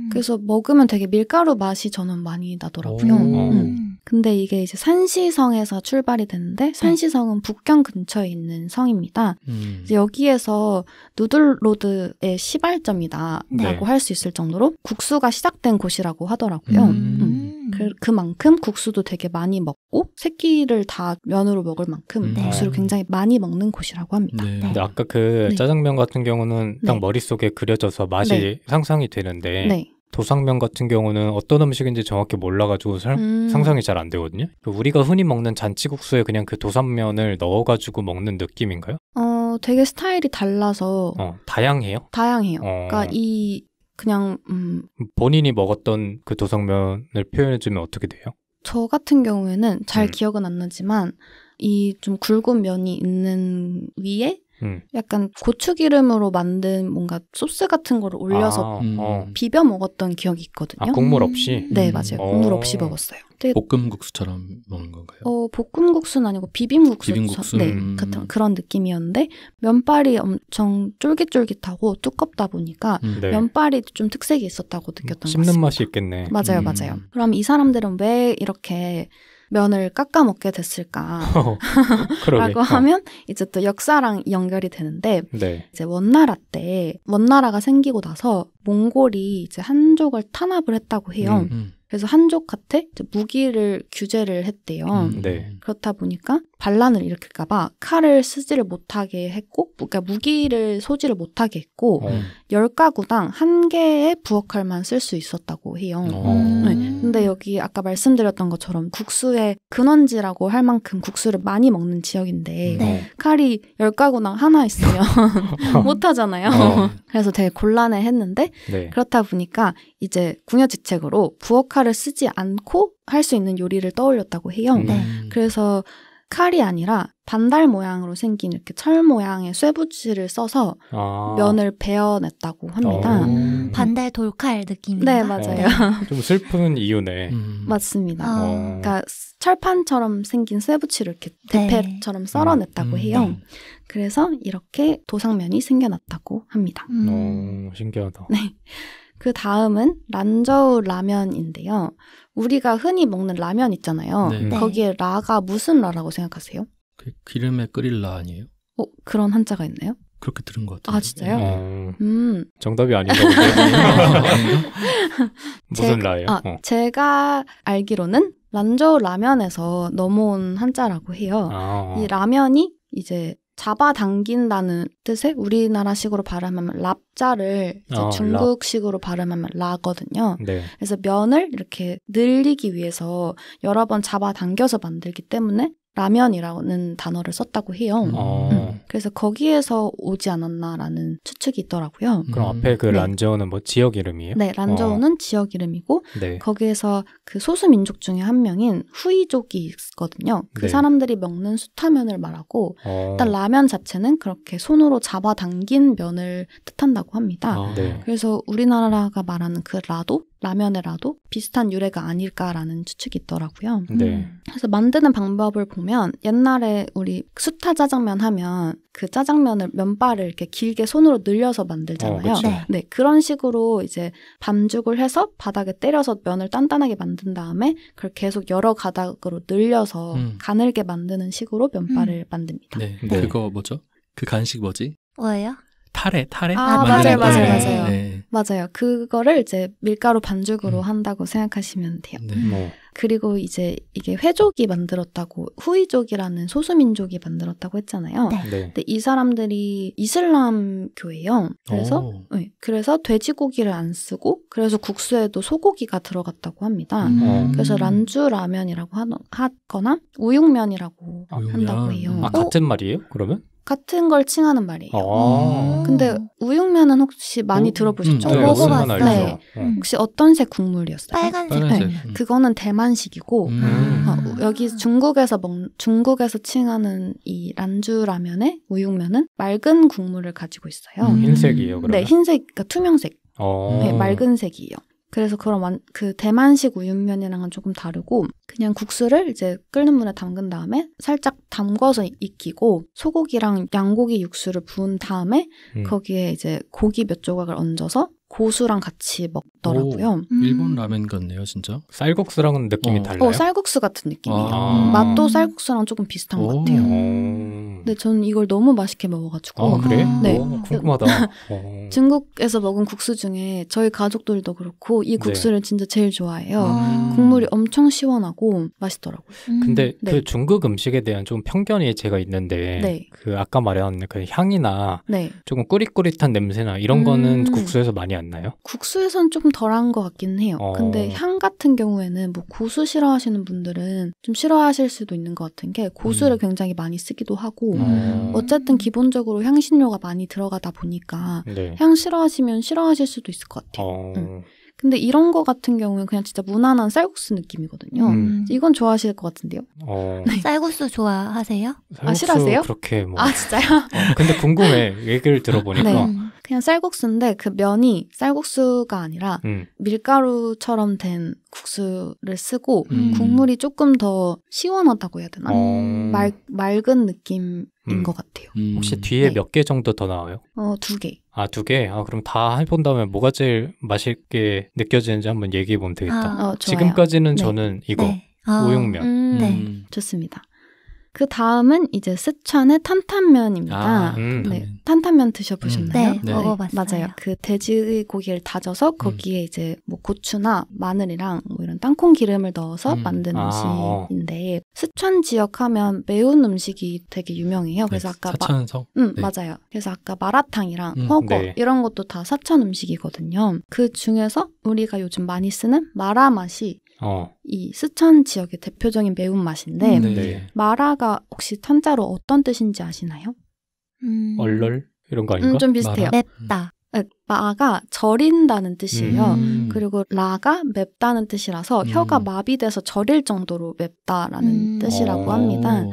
S1: 그래서 먹으면 되게 밀가루 맛이 저는 많이 나더라고요. 근데 이게 이제 산시성에서 출발이 됐는데 산시성은 북경 근처에 있는 성입니다. 이제 여기에서 누들로드의 시발점이다라고 할 수 있을 정도로 국수가 시작된 곳이라고 하더라고요. 그만큼 국수도 되게 많이 먹고 새끼를 다 면으로 먹을 만큼 국수를 굉장히 많이 먹는 곳이라고 합니다.
S2: 근데 아까 그 짜장면 같은 경우는 딱 머릿속에 그려져서 맛이 상상이 되는데 도상면 같은 경우는 어떤 음식인지 정확히 몰라가지고 상상이 잘 안 되거든요. 우리가 흔히 먹는 잔치국수에 그냥 그 도상면을 넣어가지고 먹는 느낌인가요?
S1: 되게 스타일이 달라서
S2: 다양해요?
S1: 다양해요. 그러니까 그냥
S2: 본인이 먹었던 그 도상면을 표현해주면 어떻게 돼요?
S1: 저 같은 경우에는 잘 기억은 안 나지만 이 좀 굵은 면이 있는 위에 약간 고추기름으로 만든 뭔가 소스 같은 거를 올려서 비벼 먹었던 기억이 있거든요.
S2: 국물 없이?
S1: 네, 맞아요. 국물 없이 먹었어요.
S3: 볶음국수처럼 먹는 건가요?
S1: 볶음국수는 아니고 비빔국수. 네, 같은 그런 느낌이었는데 면발이 엄청 쫄깃쫄깃하고 두껍다 보니까 면발이 좀 특색이 있었다고 느꼈던 것 같습니다.
S2: 씹는 맛이 있겠네.
S1: 맞아요. 그럼 이 사람들은 왜 이렇게 면을 깎아 먹게 됐을까? 라고 하면 이제 또 역사랑 연결이 되는데 이제 원나라가 생기고 나서 몽골이 이제 한족을 탄압을 했다고 해요. 그래서 한족한테 무기를 규제를 했대요. 그렇다 보니까 반란을 일으킬까봐 칼을 쓰지를 못하게 했고, 그러니까 무기를 소지를 못하게 했고, 10가구당 1개의 부엌칼만 쓸 수 있었다고 해요. 근데 여기 아까 말씀드렸던 것처럼 국수의 근원지라고 할 만큼 국수를 많이 먹는 지역인데 칼이 10가구당 하나 있으면 못하잖아요. 그래서 되게 곤란해했는데 그렇다 보니까 이제 궁여지책으로 부엌칼을 쓰지 않고 할 수 있는 요리를 떠올렸다고 해요. 그래서 칼이 아니라 반달 모양으로 생긴 이렇게 철 모양의 쇠붙이를 써서 면을 베어냈다고 합니다.
S4: 반달 돌칼 느낌인가?
S1: 네, 맞아요.
S2: 좀 슬픈 이유네.
S1: 맞습니다. 그러니까 철판처럼 생긴 쇠붙이를 이렇게 대패처럼 썰어냈다고 해요. 그래서 이렇게 도상면이 생겨났다고 합니다.
S2: 신기하다.
S1: 네. 그 다음은 란저우 라면인데요. 우리가 흔히 먹는 라면 있잖아요. 거기에 라가 무슨 라라고 생각하세요?
S3: 기름에 끓일 라 아니에요?
S1: 그런 한자가 있나요?
S3: 그렇게 들은 것 같아요.
S1: 아, 진짜요?
S2: 정답이 아닌가 본데. 무슨 라예요?
S1: 제가 알기로는 란저우 라면에서 넘어온 한자라고 해요. 이 라면이 이제 잡아당긴다는 뜻의 우리나라식으로 발음하면 랍자를 이제 중국식으로 발음하면 라거든요. 그래서 면을 이렇게 늘리기 위해서 여러 번 잡아당겨서 만들기 때문에 라면이라는 단어를 썼다고 해요. 그래서 거기에서 오지 않았나라는 추측이 있더라고요.
S2: 그럼 앞에 그
S1: 네.
S2: 란저우는 뭐 지역 이름이에요?
S1: 네, 란저우는 지역 이름이고
S2: 네.
S1: 거기에서 그 소수민족 중에 한 명인 후이족이 있거든요. 그
S2: 네.
S1: 사람들이 먹는 수타면을 말하고 일단 라면 자체는 그렇게 손으로 잡아당긴 면을 뜻한다고 합니다.
S2: 네.
S1: 그래서 우리나라가 말하는 그 라도? 라면의 라도? 비슷한 유래가 아닐까라는 추측이 있더라고요.
S2: 네.
S1: 그래서 만드는 방법을 보면 옛날에 우리 수타 짜장면 하면 그 짜장면을 면발을 이렇게 길게 손으로 늘려서 만들잖아요. 네, 그런 식으로 이제 반죽을 해서 바닥에 때려서 면을 단단하게 만든 다음에 그걸 계속 여러 가닥으로 늘려서 가늘게 만드는 식으로 면발을 만듭니다.
S3: 네. 그거 뭐죠? 그 간식 뭐지?
S4: 뭐예요?
S3: 타레?
S1: 맞아요.
S3: 네.
S1: 맞아요. 그거를 이제 밀가루 반죽으로 한다고 생각하시면 돼요.
S3: 네.
S1: 그리고 이제 이게 회족이 만들었다고, 후이족이라는 소수민족이 만들었다고 했잖아요.
S2: 네.
S1: 근데 이 사람들이 이슬람교예요. 그래서 돼지고기를 안 쓰고, 그래서 국수에도 소고기가 들어갔다고 합니다. 그래서 란주 라면이라고 하거나 우육면이라고 한다고 해요.
S2: 같은 말이에요? 그러면?
S1: 같은 걸 칭하는 말이에요. 근데 우육면은 혹시 많이 들어보셨죠?
S2: 네,
S4: 먹어봤어요.
S1: 네. 혹시 어떤 색 국물이었어요?
S4: 빨간색.
S1: 네. 그거는 대만식이고 여기 중국에서 칭하는 이 란주 라면의 우육면은 맑은 국물을 가지고 있어요.
S2: 흰색이에요, 그러면?
S1: 네, 흰색, 그러니까 투명색. 네, 맑은 색이에요. 그래서 그런 그 대만식 우육면이랑은 조금 다르고 그냥 국수를 이제 끓는 물에 담근 다음에 살짝 담궈서 익히고 소고기랑 양고기 육수를 부은 다음에 거기에 이제 고기 몇 조각을 얹어서 고수랑 같이 먹더라고요.
S3: 일본 라면 같네요, 진짜.
S2: 쌀국수랑은 느낌이 달라요?
S1: 쌀국수 같은 느낌이에요. 맛도 쌀국수랑 조금 비슷한 것 같아요. 근데 저는 이걸 너무 맛있게 먹어가지고.
S2: 그래?
S1: 네.
S2: 궁금하다.
S1: 중국에서 먹은 국수 중에 저희 가족들도 그렇고 이 국수를 진짜 제일 좋아해요. 국물이 엄청 시원하고 맛있더라고요.
S2: 근데 그 중국 음식에 대한 좀 편견이 제가 있는데 그 아까 말한 그 향이나 조금 꾸릿꾸릿한 냄새나 이런 거는 국수에서 많이 안 나요?
S1: 국수에선 조금 덜한 것 같긴 해요. 근데 향 같은 경우에는 뭐 고수 싫어하시는 분들은 좀 싫어하실 수도 있는 것 같은 게 고수를 굉장히 많이 쓰기도 하고 어쨌든 기본적으로 향신료가 많이 들어가다 보니까 향 싫어하시면 싫어하실 수도 있을 것 같아요. 근데 이런 거 같은 경우는 그냥 진짜 무난한 쌀국수 느낌이거든요. 이건 좋아하실 것 같은데요?
S4: 쌀국수 좋아하세요?
S1: 싫어하세요?
S2: 그렇게 뭐.
S1: 진짜요?
S2: 근데 궁금해. 얘기를 들어보니까.
S1: 그냥 쌀국수인데 그 면이 쌀국수가 아니라 밀가루처럼 된 국수를 쓰고 국물이 조금 더 시원하다고 해야 되나? 맑은 느낌인 것 같아요.
S2: 혹시 뒤에 몇 개 정도 더 나와요?
S1: 2개.
S2: 2개? 그럼 다 해본다면 뭐가 제일 맛있게 느껴지는지 한번 얘기해보면 되겠다. 지금까지는 저는 이거, 우육면.
S1: 네, 좋습니다. 그 다음은 이제 스촨의 탄탄면입니다. 탄탄면 드셔보셨나요?
S4: 네, 먹어봤어요.
S1: 맞아요. 그 돼지고기를 다져서 거기에 이제 뭐 고추나 마늘이랑 뭐 이런 땅콩 기름을 넣어서 만든 음식인데 스촨 지역 하면 매운 음식이 되게 유명해요. 그래서 아까
S3: 사천성?
S1: 맞아요. 그래서 아까 마라탕이랑 허거 이런 것도 다 사천 음식이거든요. 그 중에서 우리가 요즘 많이 쓰는 마라 맛이 이 스촨 지역의 대표적인 매운맛인데 마라가 혹시 탄자로 어떤 뜻인지 아시나요?
S2: 얼얼? 이런 거 아닌가?
S1: 좀 비슷해요.
S4: 맵다.
S1: 마가 절인다는 뜻이에요. 그리고 라가 맵다는 뜻이라서 혀가 마비돼서 절일 정도로 맵다라는 뜻이라고 합니다.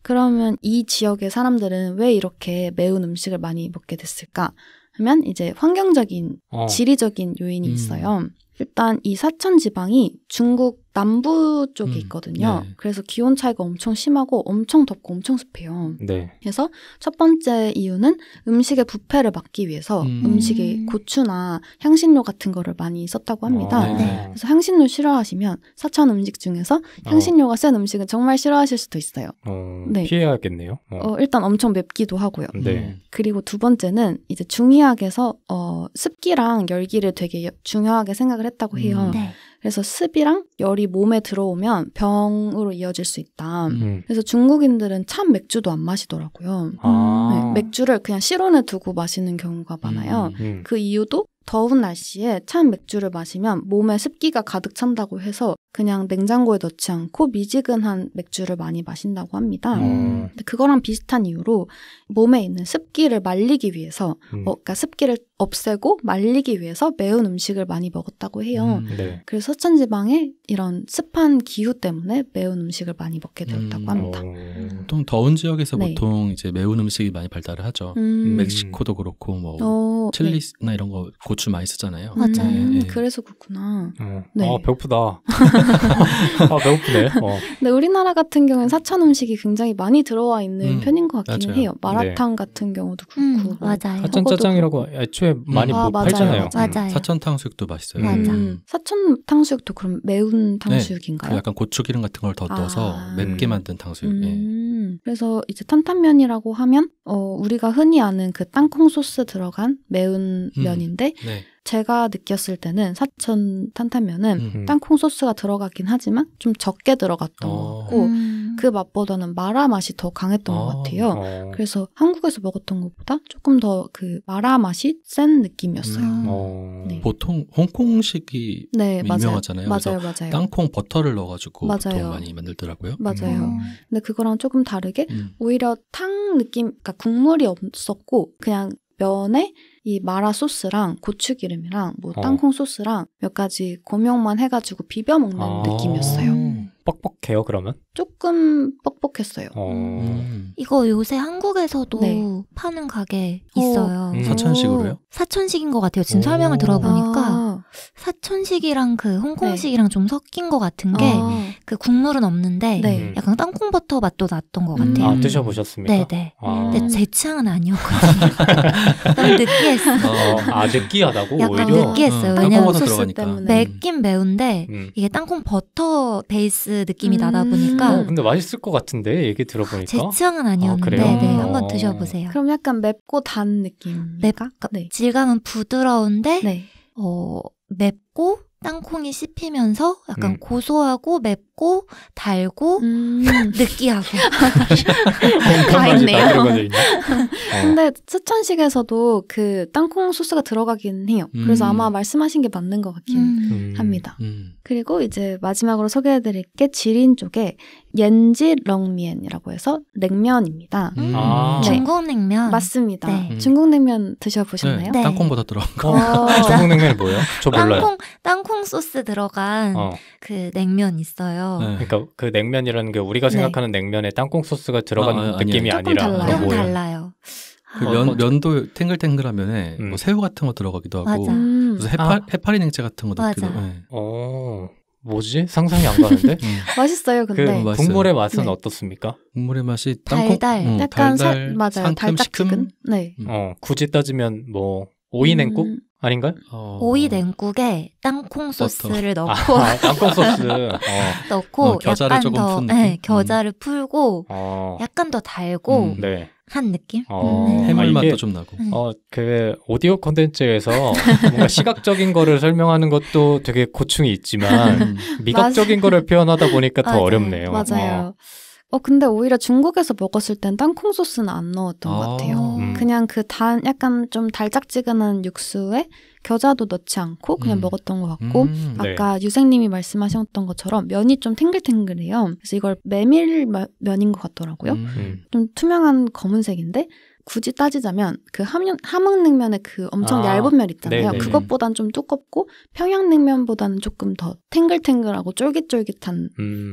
S1: 그러면 이 지역의 사람들은 왜 이렇게 매운 음식을 많이 먹게 됐을까? 하면 이제 환경적인, 지리적인 요인이 있어요. 일단 이 사천 지방이 중국 남부 쪽에 있거든요. 그래서 기온 차이가 엄청 심하고 엄청 덥고 엄청 습해요. 그래서 첫 번째 이유는 음식의 부패를 막기 위해서 음식에 고추나 향신료 같은 거를 많이 썼다고 합니다. 그래서 향신료 싫어하시면 사천 음식 중에서 향신료가 센 음식은 정말 싫어하실 수도 있어요.
S2: 피해야겠네요.
S1: 일단 엄청 맵기도 하고요. 그리고 두 번째는 이제 중의학에서 습기랑 열기를 되게 중요하게 생각을 했다고 해요. 그래서 습이랑 열이 몸에 들어오면 병으로 이어질 수 있다. 그래서 중국인들은 참 맥주도 안 마시더라고요. 맥주를 그냥 실온에 두고 마시는 경우가 많아요. 그 이유도 더운 날씨에 찬 맥주를 마시면 몸에 습기가 가득 찬다고 해서 그냥 냉장고에 넣지 않고 미지근한 맥주를 많이 마신다고 합니다. 근데 그거랑 비슷한 이유로 몸에 있는 습기를 말리기 위해서 그러니까 습기를 없애고 말리기 위해서 매운 음식을 많이 먹었다고 해요.
S2: 네.
S1: 그래서 서천지방에 이런 습한 기후 때문에 매운 음식을 많이 먹게 되었다고 합니다.
S3: 보통 더운 지역에서
S1: 네.
S3: 보통 이제 매운 음식이 많이 발달을 하죠. 멕시코도 그렇고 뭐 칠리나 네. 이런 거 고추 많이 쓰잖아요.
S4: 맞아요.
S3: 네.
S1: 그래서 그렇구나.
S2: 네. 배고프다. 배고프네.
S1: 근데 우리나라 같은 경우는 사천 음식이 굉장히 많이 들어와 있는 편인 것 같기는
S3: 맞아요.
S1: 해요. 마라탕
S2: 네.
S1: 같은 경우도 그렇고.
S4: 맞아요.
S2: 사천 짜장이라고 애초에 많이 못 팔잖아요.
S4: 맞아요.
S3: 사천 탕수육도 맛있어요.
S4: 맞아.
S1: 사천 탕수육도 그럼 매운 탕수육인가요?
S3: 네. 약간 고추기름 같은 걸 더 넣어서 맵게 만든 탕수육.
S1: 그래서 이제 탄탄면이라고 하면 우리가 흔히 아는 그 땅콩 소스 들어간 매운 면인데
S3: 네.
S1: 제가 느꼈을 때는 사천 탄탄면은 땅콩 소스가 들어가긴 하지만 좀 적게 들어갔던 것 같고 그 맛보다는 마라 맛이 더 강했던 것 같아요. 그래서 한국에서 먹었던 것보다 조금 더 그 마라 맛이 센 느낌이었어요.
S3: 네. 보통 홍콩식이
S1: 네,
S3: 유명하잖아요.
S1: 맞아요.
S3: 땅콩 버터를 넣어가지고
S1: 맞아요.
S3: 보통 많이 만들더라고요.
S1: 맞아요. 근데 그거랑 조금 다르게 오히려 탕 느낌, 그러니까 국물이 없었고 그냥 면에 이 마라 소스랑 고추기름이랑 뭐 땅콩 소스랑 몇 가지 고명만 해가지고 비벼 먹는 느낌이었어요.
S2: 뻑뻑해요, 그러면?
S1: 조금 뻑뻑했어요.
S4: 이거 요새 한국에서도
S1: 네.
S4: 파는 가게 있어요.
S3: 사천식으로요?
S4: 사천식인 것 같아요. 지금 설명을 들어보니까 사천식이랑 그 홍콩식이랑 좀 섞인 것 같은 게 그 국물은 없는데
S1: 네.
S4: 약간 땅콩 버터 맛도 났던 것 같아요.
S2: 드셔보셨습니까?
S4: 네네. 근데 제 취향은 아니었거든요. 너무 느끼했어.
S2: 느끼하다고
S4: 약간
S2: 오히려?
S4: 느끼했어요.
S3: 땅콩
S4: 왜냐면
S3: 버터
S1: 소스
S3: 들어가니까.
S1: 때문에.
S4: 맵긴 매운데 이게 땅콩 버터 베이스 느낌이 나다 보니까
S2: 근데 맛있을 것 같은데 얘기 들어보니까
S4: 제 취향은 아니었는데
S2: 그래요?
S4: 네, 한번 드셔보세요.
S1: 그럼 약간 맵고 단 느낌일까? 네.
S4: 질감은 부드러운데
S1: 네.
S4: 맵고 땅콩이 씹히면서 약간 고소하고 맵고 달고 느끼하고
S1: 다 있네요.
S2: 들어가져 있네.
S1: 근데 스천식에서도 그 땅콩 소스가 들어가긴 해요. 그래서 아마 말씀하신 게 맞는 것 같긴 합니다. 그리고 이제 마지막으로 소개해드릴 게 지린 쪽에 옌지렁미엔이라고 해서 냉면입니다.
S2: 네.
S4: 중국 냉면.
S1: 맞습니다.
S4: 네.
S1: 중국 냉면 드셔보셨나요?
S4: 네.
S3: 땅콩보다 들어간 거.
S2: 중국 냉면이 뭐예요? 저 몰라요.
S4: 땅콩 소스 들어간 그 냉면 있어요.
S3: 네.
S2: 그러니까 그 냉면이라는 게 우리가 생각하는 냉면에 땅콩 소스가 들어간 느낌이
S1: 조금
S2: 아니라
S1: 달라요.
S4: 좀 달라요.
S3: 그 면도 탱글탱글한 면에 뭐 새우 같은 거 들어가기도 하고
S4: 맞아.
S3: 무슨 해파리 냉채 같은 거 넣기도
S4: 맞아.
S3: 네.
S2: 뭐지? 상상이 안 가는데?
S1: 맛있어요, 근데.
S2: 그 국물의 맛은
S1: 네.
S2: 어떻습니까?
S3: 국물의 맛이 땅콩
S1: 약간
S3: 맞아요.
S1: 달짝지근.
S3: 시큼?
S1: 네.
S2: 굳이 따지면 뭐 오이 냉국 아닌가요?
S4: 오이 냉국에 땅콩 소스를 넣고
S2: 땅콩 소스
S4: 넣고
S3: 겨자를
S4: 약간
S3: 조금
S4: 더
S3: 푼 느낌?
S4: 겨자를 풀고 약간 더 달고
S2: 네.
S4: 한 느낌?
S3: 해물 맛도
S2: 이게,
S3: 좀 나고.
S2: 그 오디오 콘텐츠에서 뭔가 시각적인 거를 설명하는 것도 되게 고충이 있지만 미각적인 거를 표현하다 보니까 더 어렵네요.
S1: 맞아요. 근데 오히려 중국에서 먹었을 땐 땅콩 소스는 안 넣었던 것 같아요. 그냥 그 약간 좀 달짝지근한 육수에 겨자도 넣지 않고 그냥 먹었던 것 같고 아까 유생님이 말씀하셨던 것처럼 면이 좀 탱글탱글해요. 그래서 이걸 메밀 면인 것 같더라고요. 좀 투명한 검은색인데 굳이 따지자면 그 함흥냉면의 그 엄청 얇은 면 있잖아요.
S2: 네네.
S1: 그것보단 좀 두껍고 평양냉면보다는 조금 더 탱글탱글하고 쫄깃쫄깃한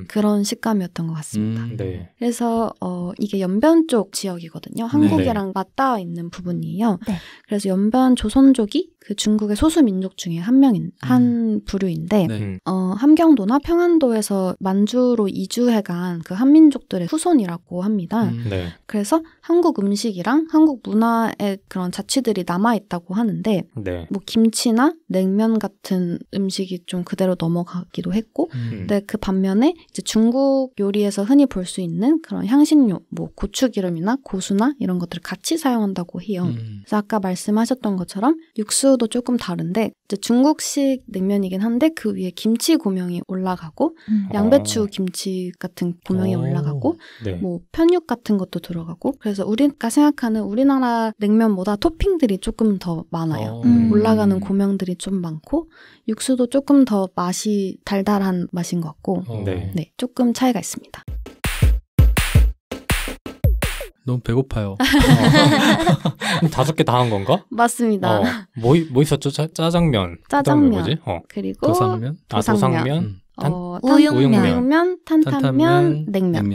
S1: 그런 식감이었던 것 같습니다.
S2: 네.
S1: 그래서 이게 연변 쪽 지역이거든요. 한국이랑 맞닿아 있는 부분이에요.
S4: 네.
S1: 그래서 연변 조선족이 그 중국의 소수 민족 중에 한 부류인데
S3: 네.
S1: 함경도나 평안도에서 만주로 이주해간 그 한민족들의 후손이라고 합니다.
S2: 네.
S1: 그래서 한국 음식이랑 한국 문화의 그런 자취들이 남아있다고 하는데
S2: 네.
S1: 뭐 김치나 냉면 같은 음식이 좀 그대로 넘어가기도 했고 근데 그 반면에 이제 중국 요리에서 흔히 볼 수 있는 그런 향신료 뭐 고추기름이나 고수나 이런 것들을 같이 사용한다고 해요. 그래서 아까 말씀하셨던 것처럼 육수도 조금 다른데 이제 중국식 냉면이긴 한데 그 위에 김치 고명이 올라가고 양배추 김치 같은 고명이 올라가고
S2: 네.
S1: 뭐 편육 같은 것도 들어가고 그래서 우리가 생각하는 우리나라 냉면보다 토핑들이 조금 더 많아요. 올라가는 고명들이 좀 많고 육수도 조금 더 맛이 달달한 맛인 것 같고 네, 조금 차이가 있습니다.
S3: 너무 배고파요.
S2: 5개 다 한 건가?
S1: 맞습니다.
S2: 뭐 있었죠? 짜장면. 뭐지?
S1: 그리고
S3: 도상면.
S2: 도상면.
S1: 우육면, 탄탄면, 냉면.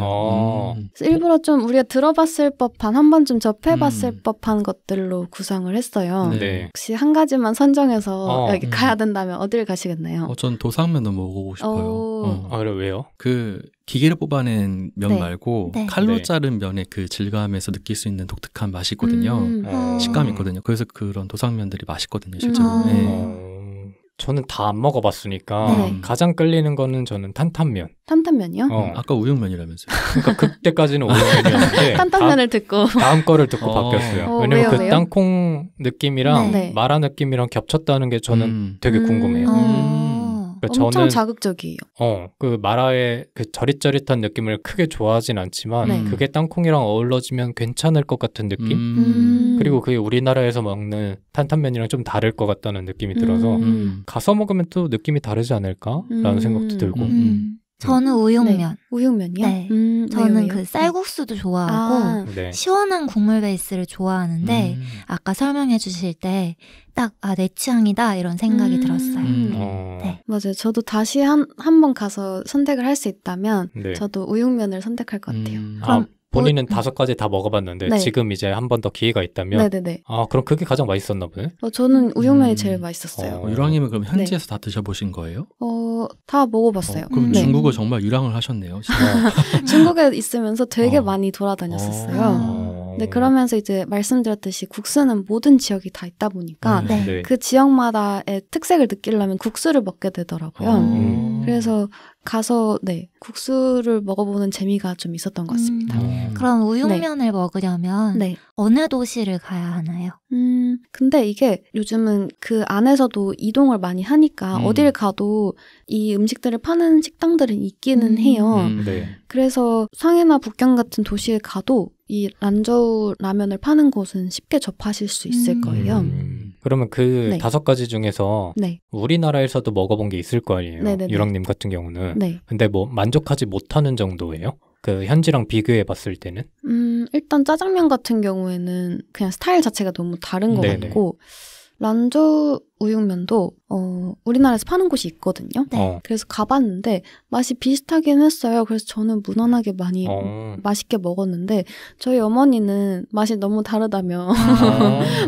S1: 일부러 좀 우리가 들어봤을 법한 한 번쯤 접해봤을 법한 것들로 구성을 했어요.
S2: 네.
S1: 혹시 한 가지만 선정해서 여기 가야 된다면 어딜 가시겠나요?
S3: 전 도상면도 먹어보고 싶어요.
S2: 그래 왜요?
S3: 그 기계를 뽑아낸 면 말고 칼로 자른 면의 그 질감에서 느낄 수 있는 독특한 맛이 있거든요. 식감이 있거든요. 그래서 그런 도상면들이 맛있거든요, 실제로.
S2: 저는 다 안 먹어봤으니까 가장 끌리는 거는 저는 탄탄면.
S1: 탄탄면이요?
S3: 아까 우육면이라면서요.
S2: 그러니까 그때까지는 우육면이었는데
S1: 탄탄면을 듣고
S2: 다음 거를 듣고 바뀌었어요. 왜냐면
S1: 왜요?
S2: 그 땅콩 느낌이랑 마라 느낌이랑 겹쳤다는 게 저는 되게 궁금해요.
S1: 엄청 저는, 자극적이에요.
S2: 그 마라의 그 저릿저릿한 느낌을 크게 좋아하진 않지만 그게 땅콩이랑 어우러지면 괜찮을 것 같은 느낌? 그리고 그게 우리나라에서 먹는 탄탄면이랑 좀 다를 것 같다는 느낌이 들어서 가서 먹으면 또 느낌이 다르지 않을까라는 생각도 들고.
S4: 저는 우육면.
S1: 우육면이요?
S4: 네. 저는 그 쌀국수도 좋아하고 시원한 국물 베이스를 좋아하는데 아까 설명해 주실 때 딱 내 취향이다 이런 생각이 들었어요.
S1: 네. 맞아요. 저도 다시 한 번 가서 선택을 할 수 있다면 저도 우육면을 선택할 것 같아요.
S2: 그럼 본인은 5가지 다 먹어봤는데 지금 이제 한 번 더 기회가 있다면 그럼 그게 가장 맛있었나 보네?
S1: 저는 우육면이 제일 맛있었어요.
S3: 유랑님은 그럼 현지에서 다 드셔보신 거예요?
S1: 다 먹어봤어요.
S3: 그럼 중국어 정말 유랑을 하셨네요.
S1: 중국에 있으면서 되게 많이 돌아다녔었어요. 네, 그러면서 이제 말씀드렸듯이 국수는 모든 지역이 다 있다 보니까 그 지역마다의 특색을 느끼려면 국수를 먹게 되더라고요. 그래서 가서 국수를 먹어보는 재미가 좀 있었던 것 같습니다.
S4: 그럼 우육면을 먹으려면 어느 도시를 가야 하나요?
S1: 근데 이게 요즘은 그 안에서도 이동을 많이 하니까 어딜 가도 이 음식들을 파는 식당들은 있기는 해요. 그래서 상해나 북경 같은 도시에 가도 이 란저우 라면을 파는 곳은 쉽게 접하실 수 있을 거예요.
S2: 그러면 그 5가지 중에서 우리나라에서도 먹어본 게 있을 거 아니에요. 유랑님 같은 경우는. 근데 뭐 만족하지 못하는 정도예요? 그 현지랑 비교해 봤을 때는?
S1: 일단 짜장면 같은 경우에는 그냥 스타일 자체가 너무 다른 것 같고 란저우 우육면도 우리나라에서 파는 곳이 있거든요. 그래서 가봤는데 맛이 비슷하긴 했어요. 그래서 저는 무난하게 많이 맛있게 먹었는데 저희 어머니는 맛이 너무 다르다며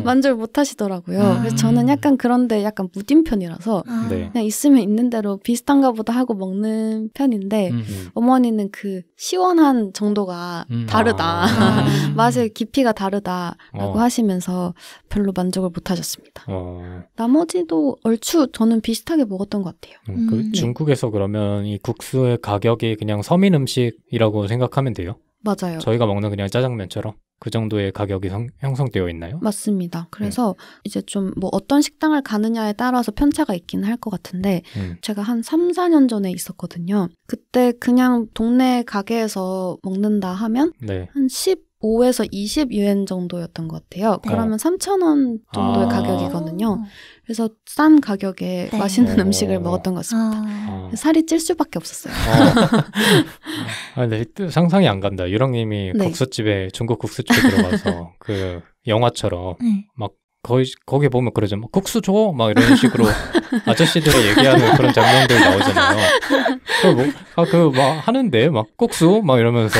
S1: 만족을 못 하시더라고요. 그래서 저는 약간 그런데 약간 무딘 편이라서 그냥 있으면 있는 대로 비슷한가 보다 하고 먹는 편인데 어머니는 그 시원한 정도가 다르다. 맛의 깊이가 다르다라고 하시면서 별로 만족을 못 하셨습니다. 나머지도 얼추 저는 비슷하게 먹었던 것 같아요.
S2: 그 중국에서 그러면 이 국수의 가격이 그냥 서민 음식이라고 생각하면 돼요?
S1: 맞아요.
S2: 저희가 먹는 그냥 짜장면처럼 그 정도의 가격이 형성되어 있나요?
S1: 맞습니다. 그래서 이제 좀 뭐 어떤 식당을 가느냐에 따라서 편차가 있긴 할 것 같은데 제가 한 3, 4년 전에 있었거든요. 그때 그냥 동네 가게에서 먹는다 하면 한 15에서 20유엔 정도였던 것 같아요. 그러면 3,000원 정도의 가격이거든요. 그래서 싼 가격에 맛있는 음식을 먹었던 것 같습니다. 살이 찔 수밖에 없었어요.
S2: 근데 상상이 안 간다. 유랑님이 국수집에 중국 국수집에 들어가서 그 영화처럼 막 거기 보면 그러죠. 막 국수 줘! 막 이런 식으로 아저씨들이 얘기하는 그런 장면들 나오잖아요. 막 하는데, 막 국수? 막 이러면서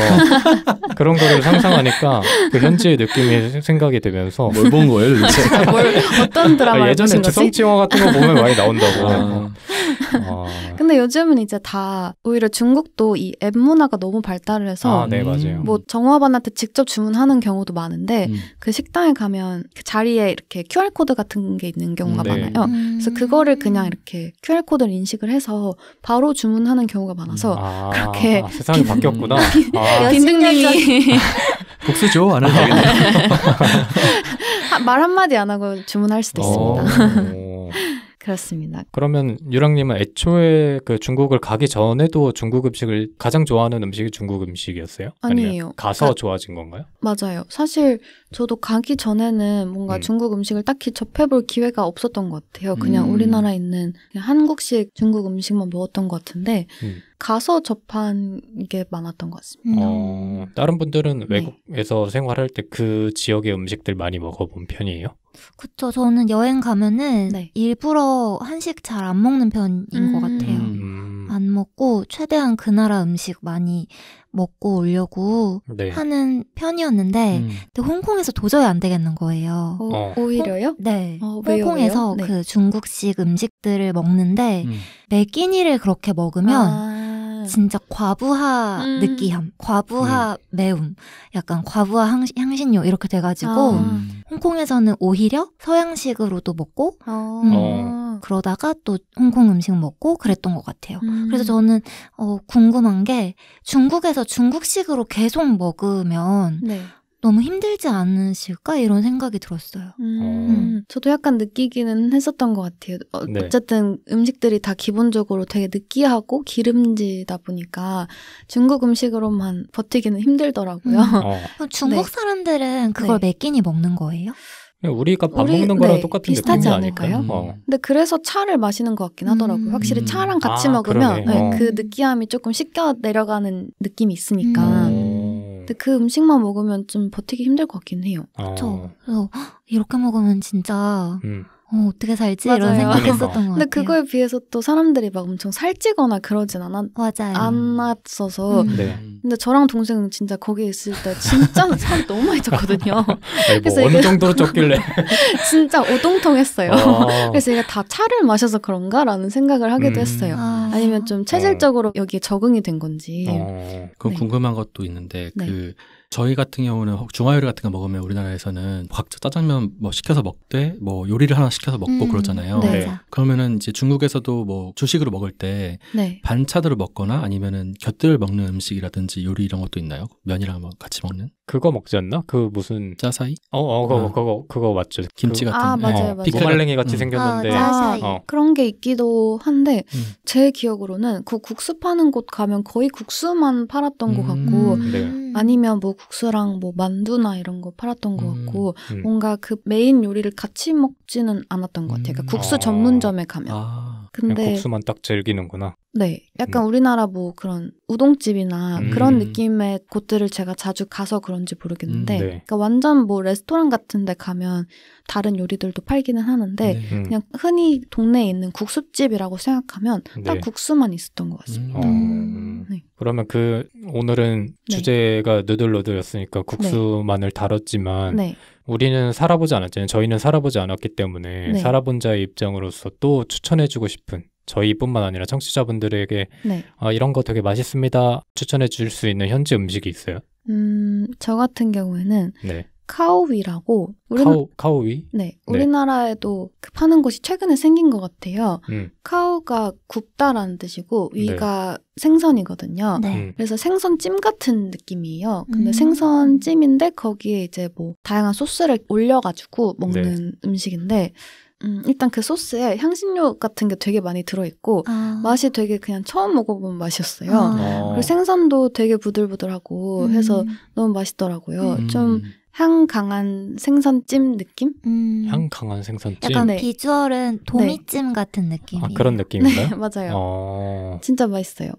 S2: 그런 거를 상상하니까 그 현지의 느낌이 생각이 되면서.
S3: 뭘 본 거예요, 도대체?
S1: 어떤 드라마를 보신 거지?
S2: 예전에 주성치화 같은 거 보면 많이 나온다고.
S1: 근데 요즘은 이제 다 오히려 중국도 이 앱 문화가 너무 발달을 해서
S2: 맞아요.
S1: 뭐 정화반한테 직접 주문하는 경우도 많은데 그 식당에 가면 그 자리에 이렇게 QR코드 같은 게 있는 경우가 많아요. 그래서 그거를 그냥 이렇게 QR코드를 인식을 해서 바로 주문하는 경우가 많아서 그렇게
S2: 세상이 바뀌었구나.
S1: 빈둥님이
S3: 국수 줘? 안 해도 되겠네.
S1: 말 한마디 안 하고 주문할 수도 있습니다. 그렇습니다.
S2: 그러면 유랑님은 애초에 그 중국을 가기 전에도 중국 음식을 가장 좋아하는 음식이 중국 음식이었어요?
S1: 아니에요.
S2: 가서 좋아진 건가요?
S1: 맞아요. 사실 저도 가기 전에는 뭔가 중국 음식을 딱히 접해볼 기회가 없었던 것 같아요. 그냥 우리나라에 있는 그냥 한국식 중국 음식만 먹었던 것 같은데 가서 접한 게 많았던 것 같습니다.
S2: 다른 분들은 외국에서 생활할 때 그 지역의 음식들 많이 먹어본 편이에요?
S4: 그쵸. 저는 여행 가면은 일부러 한식 잘 안 먹는 편인 것 같아요. 안 먹고 최대한 그 나라 음식 많이 먹고 오려고 하는 편이었는데 근데 홍콩에서 도저히 안 되겠는 거예요.
S1: 오히려요?
S4: 네. 홍콩에서 왜요? 그 중국식 음식들을 먹는데 매 끼니를 그렇게 먹으면 진짜 과부하 느끼함, 과부하 매움, 약간 과부하 향신료 이렇게 돼가지고 홍콩에서는 오히려 서양식으로도 먹고 그러다가 또 홍콩 음식 먹고 그랬던 것 같아요. 그래서 저는 궁금한 게 중국에서 중국식으로 계속 먹으면 너무 힘들지 않으실까? 이런 생각이 들었어요.
S1: 저도 약간 느끼기는 했었던 것 같아요. 어쨌든 음식들이 다 기본적으로 되게 느끼하고 기름지다 보니까 중국 음식으로만 버티기는 힘들더라고요.
S4: 중국 사람들은 그걸 몇 끼니 먹는 거예요?
S2: 우리가 밥 먹는 거랑 똑같은
S1: 비슷하지
S2: 느낌이
S1: 않을까요? 근데 그래서 차를 마시는 것 같긴 하더라고요. 확실히 차랑 같이 먹으면 그 느끼함이 조금 씻겨 내려가는 느낌이 있으니까. 근데 그 음식만 먹으면 좀 버티기 힘들 것 같긴 해요.
S4: 그렇죠. 그래서 이렇게 먹으면 진짜 어떻게 살지? 이런 생각했었던 것 같아요.
S1: 근데 그거에 비해서 또 사람들이 막 엄청 살찌거나 그러진 않았어서 근데 저랑 동생은 진짜 거기에 있을 때 진짜 살이 너무 많이 쪘거든요.
S2: 그래서 어느 정도로 쪘길래
S1: 진짜 오동통했어요. 그래서 이게 다 차를 마셔서 그런가라는 생각을 하기도 했어요. 아니면 좀 체질적으로 여기에 적응이 된 건지.
S3: 그건 궁금한 것도 있는데 저희 같은 경우는 중화요리 같은 거 먹으면 우리나라에서는 각자 짜장면 뭐 시켜서 먹되 뭐 요리를 하나 시켜서 먹고 그러잖아요. 그러면은 이제 중국에서도 뭐 주식으로 먹을 때 반찬으로 먹거나 아니면은 곁들여 먹는 음식이라든지 요리 이런 것도 있나요? 면이랑 뭐 같이 먹는?
S2: 그거 먹지 않나? 그 무슨
S3: 짜사이?
S2: 그거 맞죠.
S1: 그,
S3: 김치 같은.
S1: 맞아요.
S2: 무말랭이 같이 생겼는데.
S1: 그런 게 있기도 한데 제 기억으로는 그 국수 파는 곳 가면 거의 국수만 팔았던 것 같고 아니면 뭐 국수랑 뭐 만두나 이런 거 팔았던 것 같고 뭔가 그 메인 요리를 같이 먹지는 않았던 것 같아요. 그러니까 국수 전문점에 가면.
S2: 근데 국수만 딱 즐기는구나.
S1: 네. 약간 우리나라 뭐 그런 우동집이나 그런 느낌의 곳들을 제가 자주 가서 그런지 모르겠는데 그러니까 완전 뭐 레스토랑 같은 데 가면 다른 요리들도 팔기는 하는데 그냥 흔히 동네에 있는 국수집이라고 생각하면 딱 국수만 있었던 것 같습니다.
S2: 그러면 오늘은 주제가 누들누들였으니까 국수만을 다뤘지만 우리는 살아보지 않았잖아요. 저희는 살아보지 않았기 때문에 살아본 자의 입장으로서 또 추천해주고 싶은 저희뿐만 아니라 청취자분들에게 이런 거 되게 맛있습니다. 추천해 줄 수 있는 현지 음식이 있어요?
S1: 저 같은 경우에는 카오위라고
S2: 카오위?
S1: 네. 우리나라에도 그 파는 곳이 최근에 생긴 것 같아요. 카오가 굽다라는 뜻이고 위가 생선이거든요. 그래서 생선찜 같은 느낌이에요. 근데 생선찜인데 거기에 이제 뭐 다양한 소스를 올려가지고 먹는 음식인데 일단 그 소스에 향신료 같은 게 되게 많이 들어있고 맛이 되게 그냥 처음 먹어본 맛이었어요. 그리고 생선도 되게 부들부들하고 해서 너무 맛있더라고요. 좀 향 강한 생선찜 느낌?
S2: 향 강한 생선찜?
S4: 약간 비주얼은 도미찜 같은 느낌이에요.
S2: 그런 느낌인가요?
S1: 네, 맞아요. 진짜 맛있어요.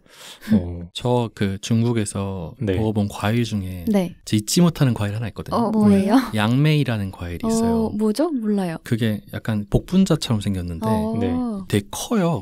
S3: 저 그 중국에서 먹어본 과일 중에 잊지 못하는 과일 하나 있거든요.
S1: 뭐예요?
S3: 양메이라는 과일이 있어요.
S1: 뭐죠? 몰라요.
S3: 그게 약간 복분자처럼 생겼는데 되게 커요.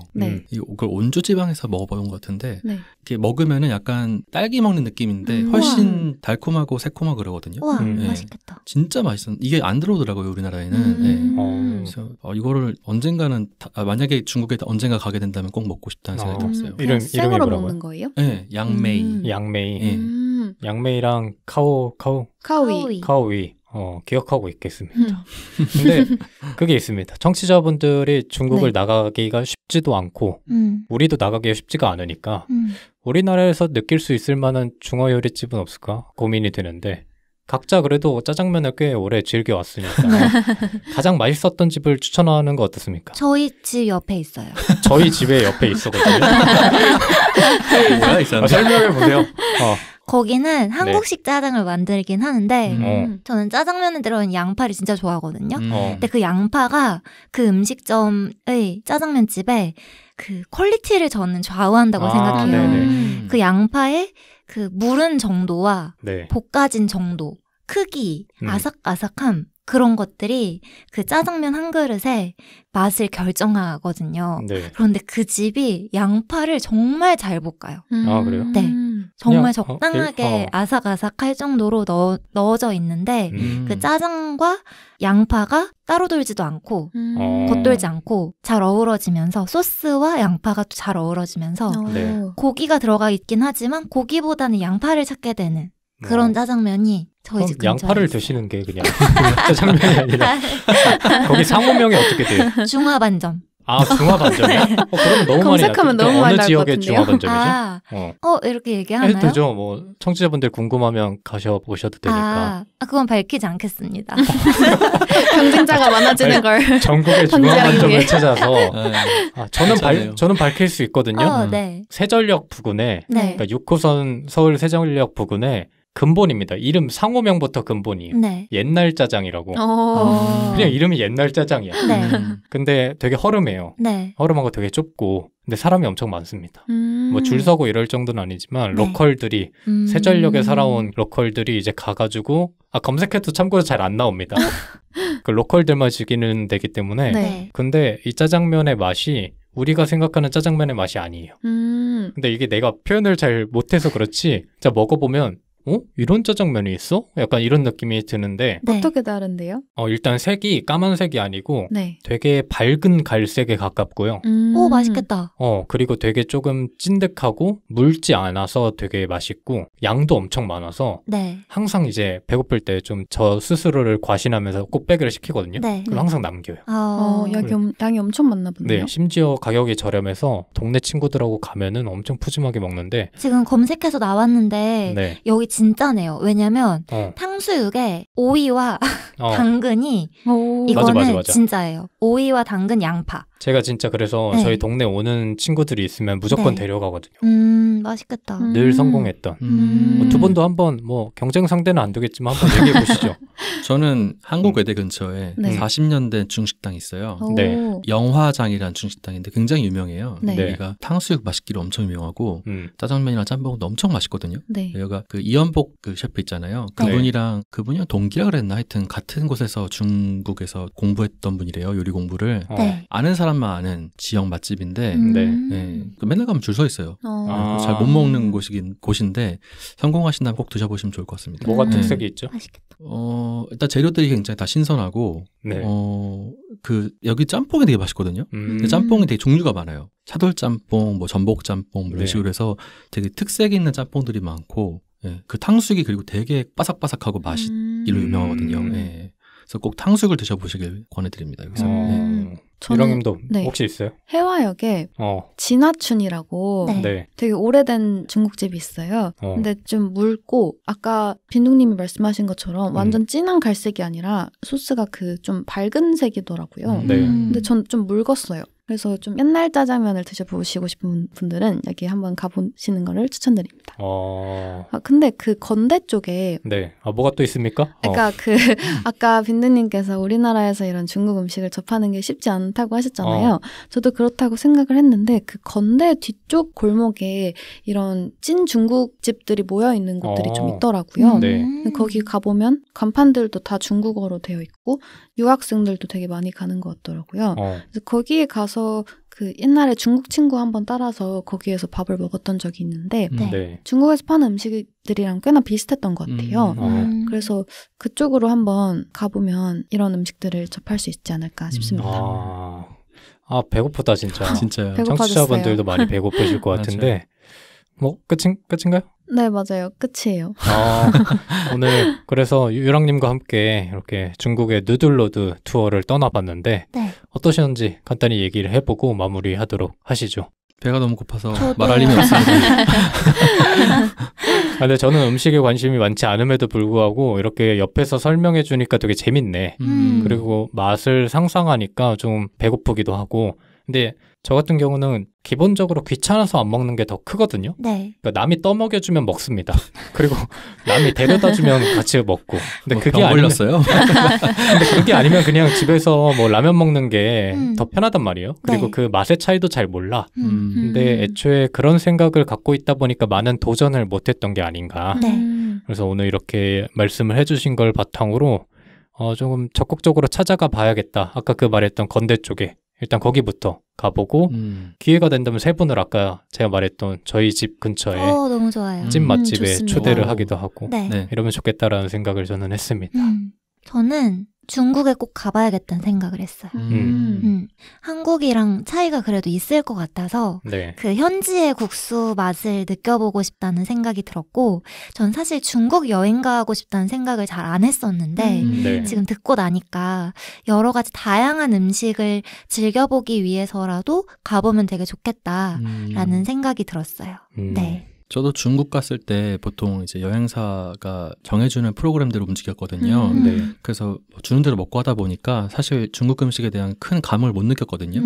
S3: 이걸 온주 지방에서 먹어본 것 같은데 이렇게 먹으면은 약간 딸기 먹는 느낌인데 훨씬 달콤하고 새콤하고 그러거든요.
S4: 우와, 맛있겠다.
S3: 진짜 맛있어. 이게 안 들어오더라고요, 우리나라에는. 그래서 이거를 언젠가는 만약에 중국에 언젠가 가게 된다면 꼭 먹고 싶다는 생각이 들었어요.
S1: 이름이 뭐라고요? 먹는 거예요?
S3: 네, 양메이.
S2: 양메이. 양메이랑 카오위. 기억하고 있겠습니다. 근데 그게 있습니다. 청취자분들이 중국을 나가기가 쉽지도 않고 우리도 나가기가 쉽지가 않으니까 우리나라에서 느낄 수 있을 만한 중화 요리집은 없을까 고민이 되는데 각자 그래도 짜장면을 꽤 오래 즐겨왔으니까 가장 맛있었던 집을 추천하는 거 어떻습니까?
S4: 저희 집 옆에 있어요.
S2: 저희 집에 옆에 있었거든요.
S3: 뭐야, 있었는데?
S2: 설명해보세요.
S4: 거기는 한국식 짜장을 만들긴 하는데 저는 짜장면에 들어있는 양파를 진짜 좋아하거든요. 근데 그 양파가 그 음식점의 짜장면집에 그 퀄리티를 저는 좌우한다고 생각해요. 그 양파의 그 무른 정도와 볶아진 정도, 크기, 아삭아삭함 그런 것들이 그 짜장면 한 그릇의 맛을 결정하거든요. 그런데 그 집이 양파를 정말 잘 볶아요.
S2: 아, 그래요?
S4: 네. 정말 적당하게 아삭아삭할 정도로 넣어져 있는데 그 짜장과 양파가 따로 돌지도 않고 겉돌지 않고 잘 어우러지면서 소스와 양파가 또 잘 어우러지면서 고기가 들어가 있긴 하지만 고기보다는 양파를 찾게 되는 그런 짜장면이 저희 집 근처에
S2: 양파를 드시는 게 그냥 짜장면이 아니라 거기 상호명이 어떻게 돼요?
S4: 중화반점.
S2: 아, 중화반점이요? 그러면 너무
S1: 검색하면
S2: 많이
S1: 너무 많이
S2: 어느
S1: 나올
S2: 지역의
S1: 것
S2: 중화반점이죠?
S4: 이렇게 얘기하나요?
S2: 해도 되죠. 뭐 청취자분들 궁금하면 가셔보셔도 되니까.
S4: 그건 밝히지 않겠습니다.
S1: 경쟁자가 많아지는 걸
S2: 전국의 중화반점을 찾아서 저는 밝힐 수 있거든요. 세전력 부근에 그러니까 6호선 서울 세전력 부근에 근본입니다. 이름 상호명부터 근본이에요. 옛날 짜장이라고. 그냥 이름이 옛날 짜장이야. 근데 되게 허름해요. 허름하고 되게 좁고 근데 사람이 엄청 많습니다. 뭐 줄 서고 이럴 정도는 아니지만 로컬들이 세전역에 살아온 로컬들이 이제 가가지고 검색해도 참고로 잘 안 나옵니다. 그 로컬들만 즐기는 데기 때문에 근데 이 짜장면의 맛이 우리가 생각하는 짜장면의 맛이 아니에요. 근데 이게 내가 표현을 잘 못해서 그렇지 진짜 먹어보면 이런 짜장면이 있어? 약간 이런 느낌이 드는데
S1: 어떻게 다른데요?
S2: 일단 색이 까만색이 아니고 되게 밝은 갈색에 가깝고요.
S4: 오, 맛있겠다.
S2: 그리고 되게 조금 찐득하고 묽지 않아서 되게 맛있고 양도 엄청 많아서 항상 이제 배고플 때 좀 저 스스로를 과신하면서 꼭 빼기를 시키거든요. 그럼 항상 남겨요.
S1: 양이 엄청 많나 보네요.
S2: 심지어 가격이 저렴해서 동네 친구들하고 가면은 엄청 푸짐하게 먹는데
S4: 지금 검색해서 나왔는데 여기 진짜네요. 왜냐면 탕수육에 오이와 당근이 이거는 맞아. 진짜예요. 오이와 당근, 양파.
S2: 제가 진짜 그래서 저희 동네 오는 친구들이 있으면 무조건 데려가거든요.
S4: 맛있겠다.
S2: 늘 성공했던. 두 분도 한번 뭐 경쟁 상대는 안 되겠지만 한번 얘기해 보시죠.
S3: 저는 한국외대 근처에 40년 된 중식당이 있어요. 영화장이라는 중식당인데 굉장히 유명해요. 여기가 탕수육 맛있기로 엄청 유명하고 짜장면이랑 짬뽕도 엄청 맛있거든요. 여기가 그 이연복 그 셰프 있잖아요. 그분이랑 그분이 동기라 그랬나 하여튼 같은 곳에서 중국에서 공부했던 분이래요. 요리 공부를. 아는 사람만 아는 지역 맛집인데 맨날 가면 줄 서 있어요. 잘 못 먹는 곳인데 성공하신다면 꼭 드셔보시면 좋을 것 같습니다.
S2: 뭐가 특색이 있죠?
S4: 맛있겠다.
S3: 일단 재료들이 굉장히 다 신선하고 여기 짬뽕이 되게 맛있거든요. 근데 짬뽕이 되게 종류가 많아요. 차돌짬뽕, 뭐 전복짬뽕 이런 식으로 해서 되게 특색 있는 짬뽕들이 많고 그 탕수육이 그리고 되게 바삭바삭하고 맛있기로 유명하거든요. 그래서 꼭 탕수육을 드셔보시길 권해드립니다. 여기서.
S2: 유랑님도 혹시 있어요?
S1: 해화역에 진화춘이라고 되게 오래된 중국집이 있어요. 근데 좀 묽고 아까 빈둥님이 말씀하신 것처럼 완전 진한 갈색이 아니라 소스가 그 좀 밝은 색이더라고요. 근데 전 좀 묽었어요. 그래서 좀 옛날 짜장면을 드셔보시고 싶은 분들은 여기 한번 가보시는 거를 추천드립니다. 근데 그 건대 쪽에
S2: 뭐가 또 있습니까?
S1: 그러니까 아까 빈드님께서 우리나라에서 이런 중국 음식을 접하는 게 쉽지 않다고 하셨잖아요. 저도 그렇다고 생각을 했는데 그 건대 뒤쪽 골목에 이런 찐 중국집들이 모여있는 곳들이 좀 있더라고요. 거기 가보면 간판들도 다 중국어로 되어 있고 유학생들도 되게 많이 가는 것 같더라고요. 그래서 거기에 가서 그 옛날에 중국 친구 한번 따라서 거기에서 밥을 먹었던 적이 있는데 중국에서 파는 음식들이랑 꽤나 비슷했던 것 같아요. 그래서 그쪽으로 한번 가보면 이런 음식들을 접할 수 있지 않을까 싶습니다.
S2: 배고프다 진짜.
S3: 진짜요.
S2: 청취자분들도 많이 배고프실 것 같은데 뭐 끝인가요?
S1: 네, 맞아요. 끝이에요.
S2: 오늘 그래서 유랑님과 함께 이렇게 중국의 누들로드 투어를 떠나봤는데 어떠셨는지 간단히 얘기를 해보고 마무리하도록 하시죠.
S3: 배가 너무 고파서 말할 힘이 없습니다.
S2: 근데 저는 음식에 관심이 많지 않음에도 불구하고 이렇게 옆에서 설명해 주니까 되게 재밌네. 그리고 맛을 상상하니까 좀 배고프기도 하고. 근데 저 같은 경우는 기본적으로 귀찮아서 안 먹는 게 더 크거든요.
S4: 네.
S2: 그러니까 남이 떠먹여주면 먹습니다. 그리고 남이 데려다주면 같이 먹고. 근데 그게
S3: 아니었어요.
S2: 근데 그게 아니면 그냥 집에서 뭐 라면 먹는 게 더 편하단 말이에요. 그리고
S4: 네.
S2: 그 맛의 차이도 잘 몰라. 근데 애초에 그런 생각을 갖고 있다 보니까 많은 도전을 못했던 게 아닌가.
S4: 네.
S2: 그래서 오늘 이렇게 말씀을 해주신 걸 바탕으로 조금 적극적으로 찾아가 봐야겠다. 아까 그 말했던 건대 쪽에. 일단 거기부터 가보고 기회가 된다면 세 분을 아까 제가 말했던 저희 집 근처에
S4: 너무 좋아요.
S2: 찐 맛집에
S1: 좋습니다.
S2: 초대를 하기도 하고
S4: 네.
S2: 이러면 좋겠다라는 생각을 저는 했습니다.
S4: 저는 중국에 꼭 가봐야겠다는 생각을 했어요. 한국이랑 차이가 그래도 있을 것 같아서
S2: 네.
S4: 그 현지의 국수 맛을 느껴보고 싶다는 생각이 들었고 전 사실 중국 여행 가고 싶다는 생각을 잘 안 했었는데
S2: 네.
S4: 지금 듣고 나니까 여러 가지 다양한 음식을 즐겨보기 위해서라도 가보면 되게 좋겠다라는 생각이 들었어요. 네.
S3: 저도 중국 갔을 때 보통 이제 여행사가 정해주는 프로그램대로 움직였거든요.
S2: 네.
S3: 그래서 주는 대로 먹고 하다 보니까 사실 중국 음식에 대한 큰 감을 못 느꼈거든요.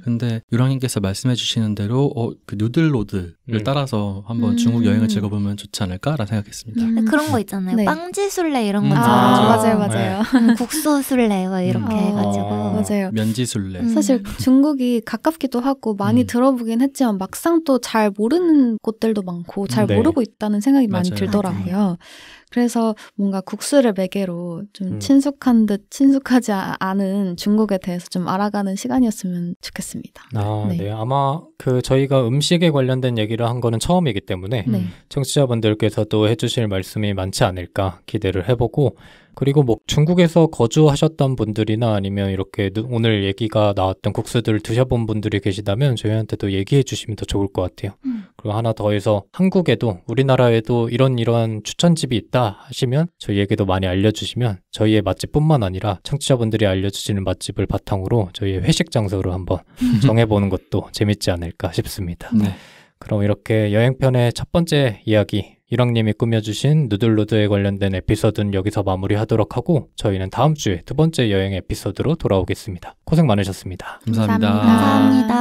S3: 근데 유랑님께서 말씀해 주시는 대로 그 누들로드를 따라서 한번 중국 여행을 즐겨보면 좋지 않을까라는 생각했습니다.
S4: 그런 거 있잖아요.
S1: 네.
S4: 빵지술래 이런 것처럼.
S1: 맞아요.
S4: 국수술래 뭐 이렇게 해가지고.
S1: 맞아요.
S3: 면지술래.
S1: 사실 중국이 가깝기도 하고 많이 들어보긴 했지만 막상 또 잘 모르는 곳들도 많고 잘
S2: 네.
S1: 모르고 있다는 생각이 많이
S3: 맞아요.
S1: 들더라고요.
S4: 맞아요.
S1: 그래서 뭔가 국수를 매개로 좀 친숙한 듯 친숙하지 않은 중국에 대해서 좀 알아가는 시간이었으면 좋겠습니다.
S2: 네. 아마 저희가 음식에 관련된 얘기를 한 거는 처음이기 때문에
S1: 네.
S2: 청취자분들께서도 해주실 말씀이 많지 않을까 기대를 해보고 그리고 뭐 중국에서 거주하셨던 분들이나 아니면 이렇게 오늘 얘기가 나왔던 국수들을 드셔본 분들이 계시다면 저희한테도 얘기해 주시면 더 좋을 것 같아요. 그리고 하나 더해서 한국에도 우리나라에도 이러한 추천집이 있다 하시면 저희에게도 많이 알려주시면 저희의 맛집뿐만 아니라 청취자분들이 알려주시는 맛집을 바탕으로 저희의 회식 장소로 한번 정해보는 것도 재밌지 않을까 싶습니다.
S3: 네.
S2: 그럼 이렇게 여행편의 첫 번째 이야기 이랑님이 꾸며주신 누들로드에 관련된 에피소드는 여기서 마무리하도록 하고 저희는 다음 주에 두 번째 여행 에피소드로 돌아오겠습니다. 고생 많으셨습니다.
S3: 감사합니다.
S4: 감사합니다.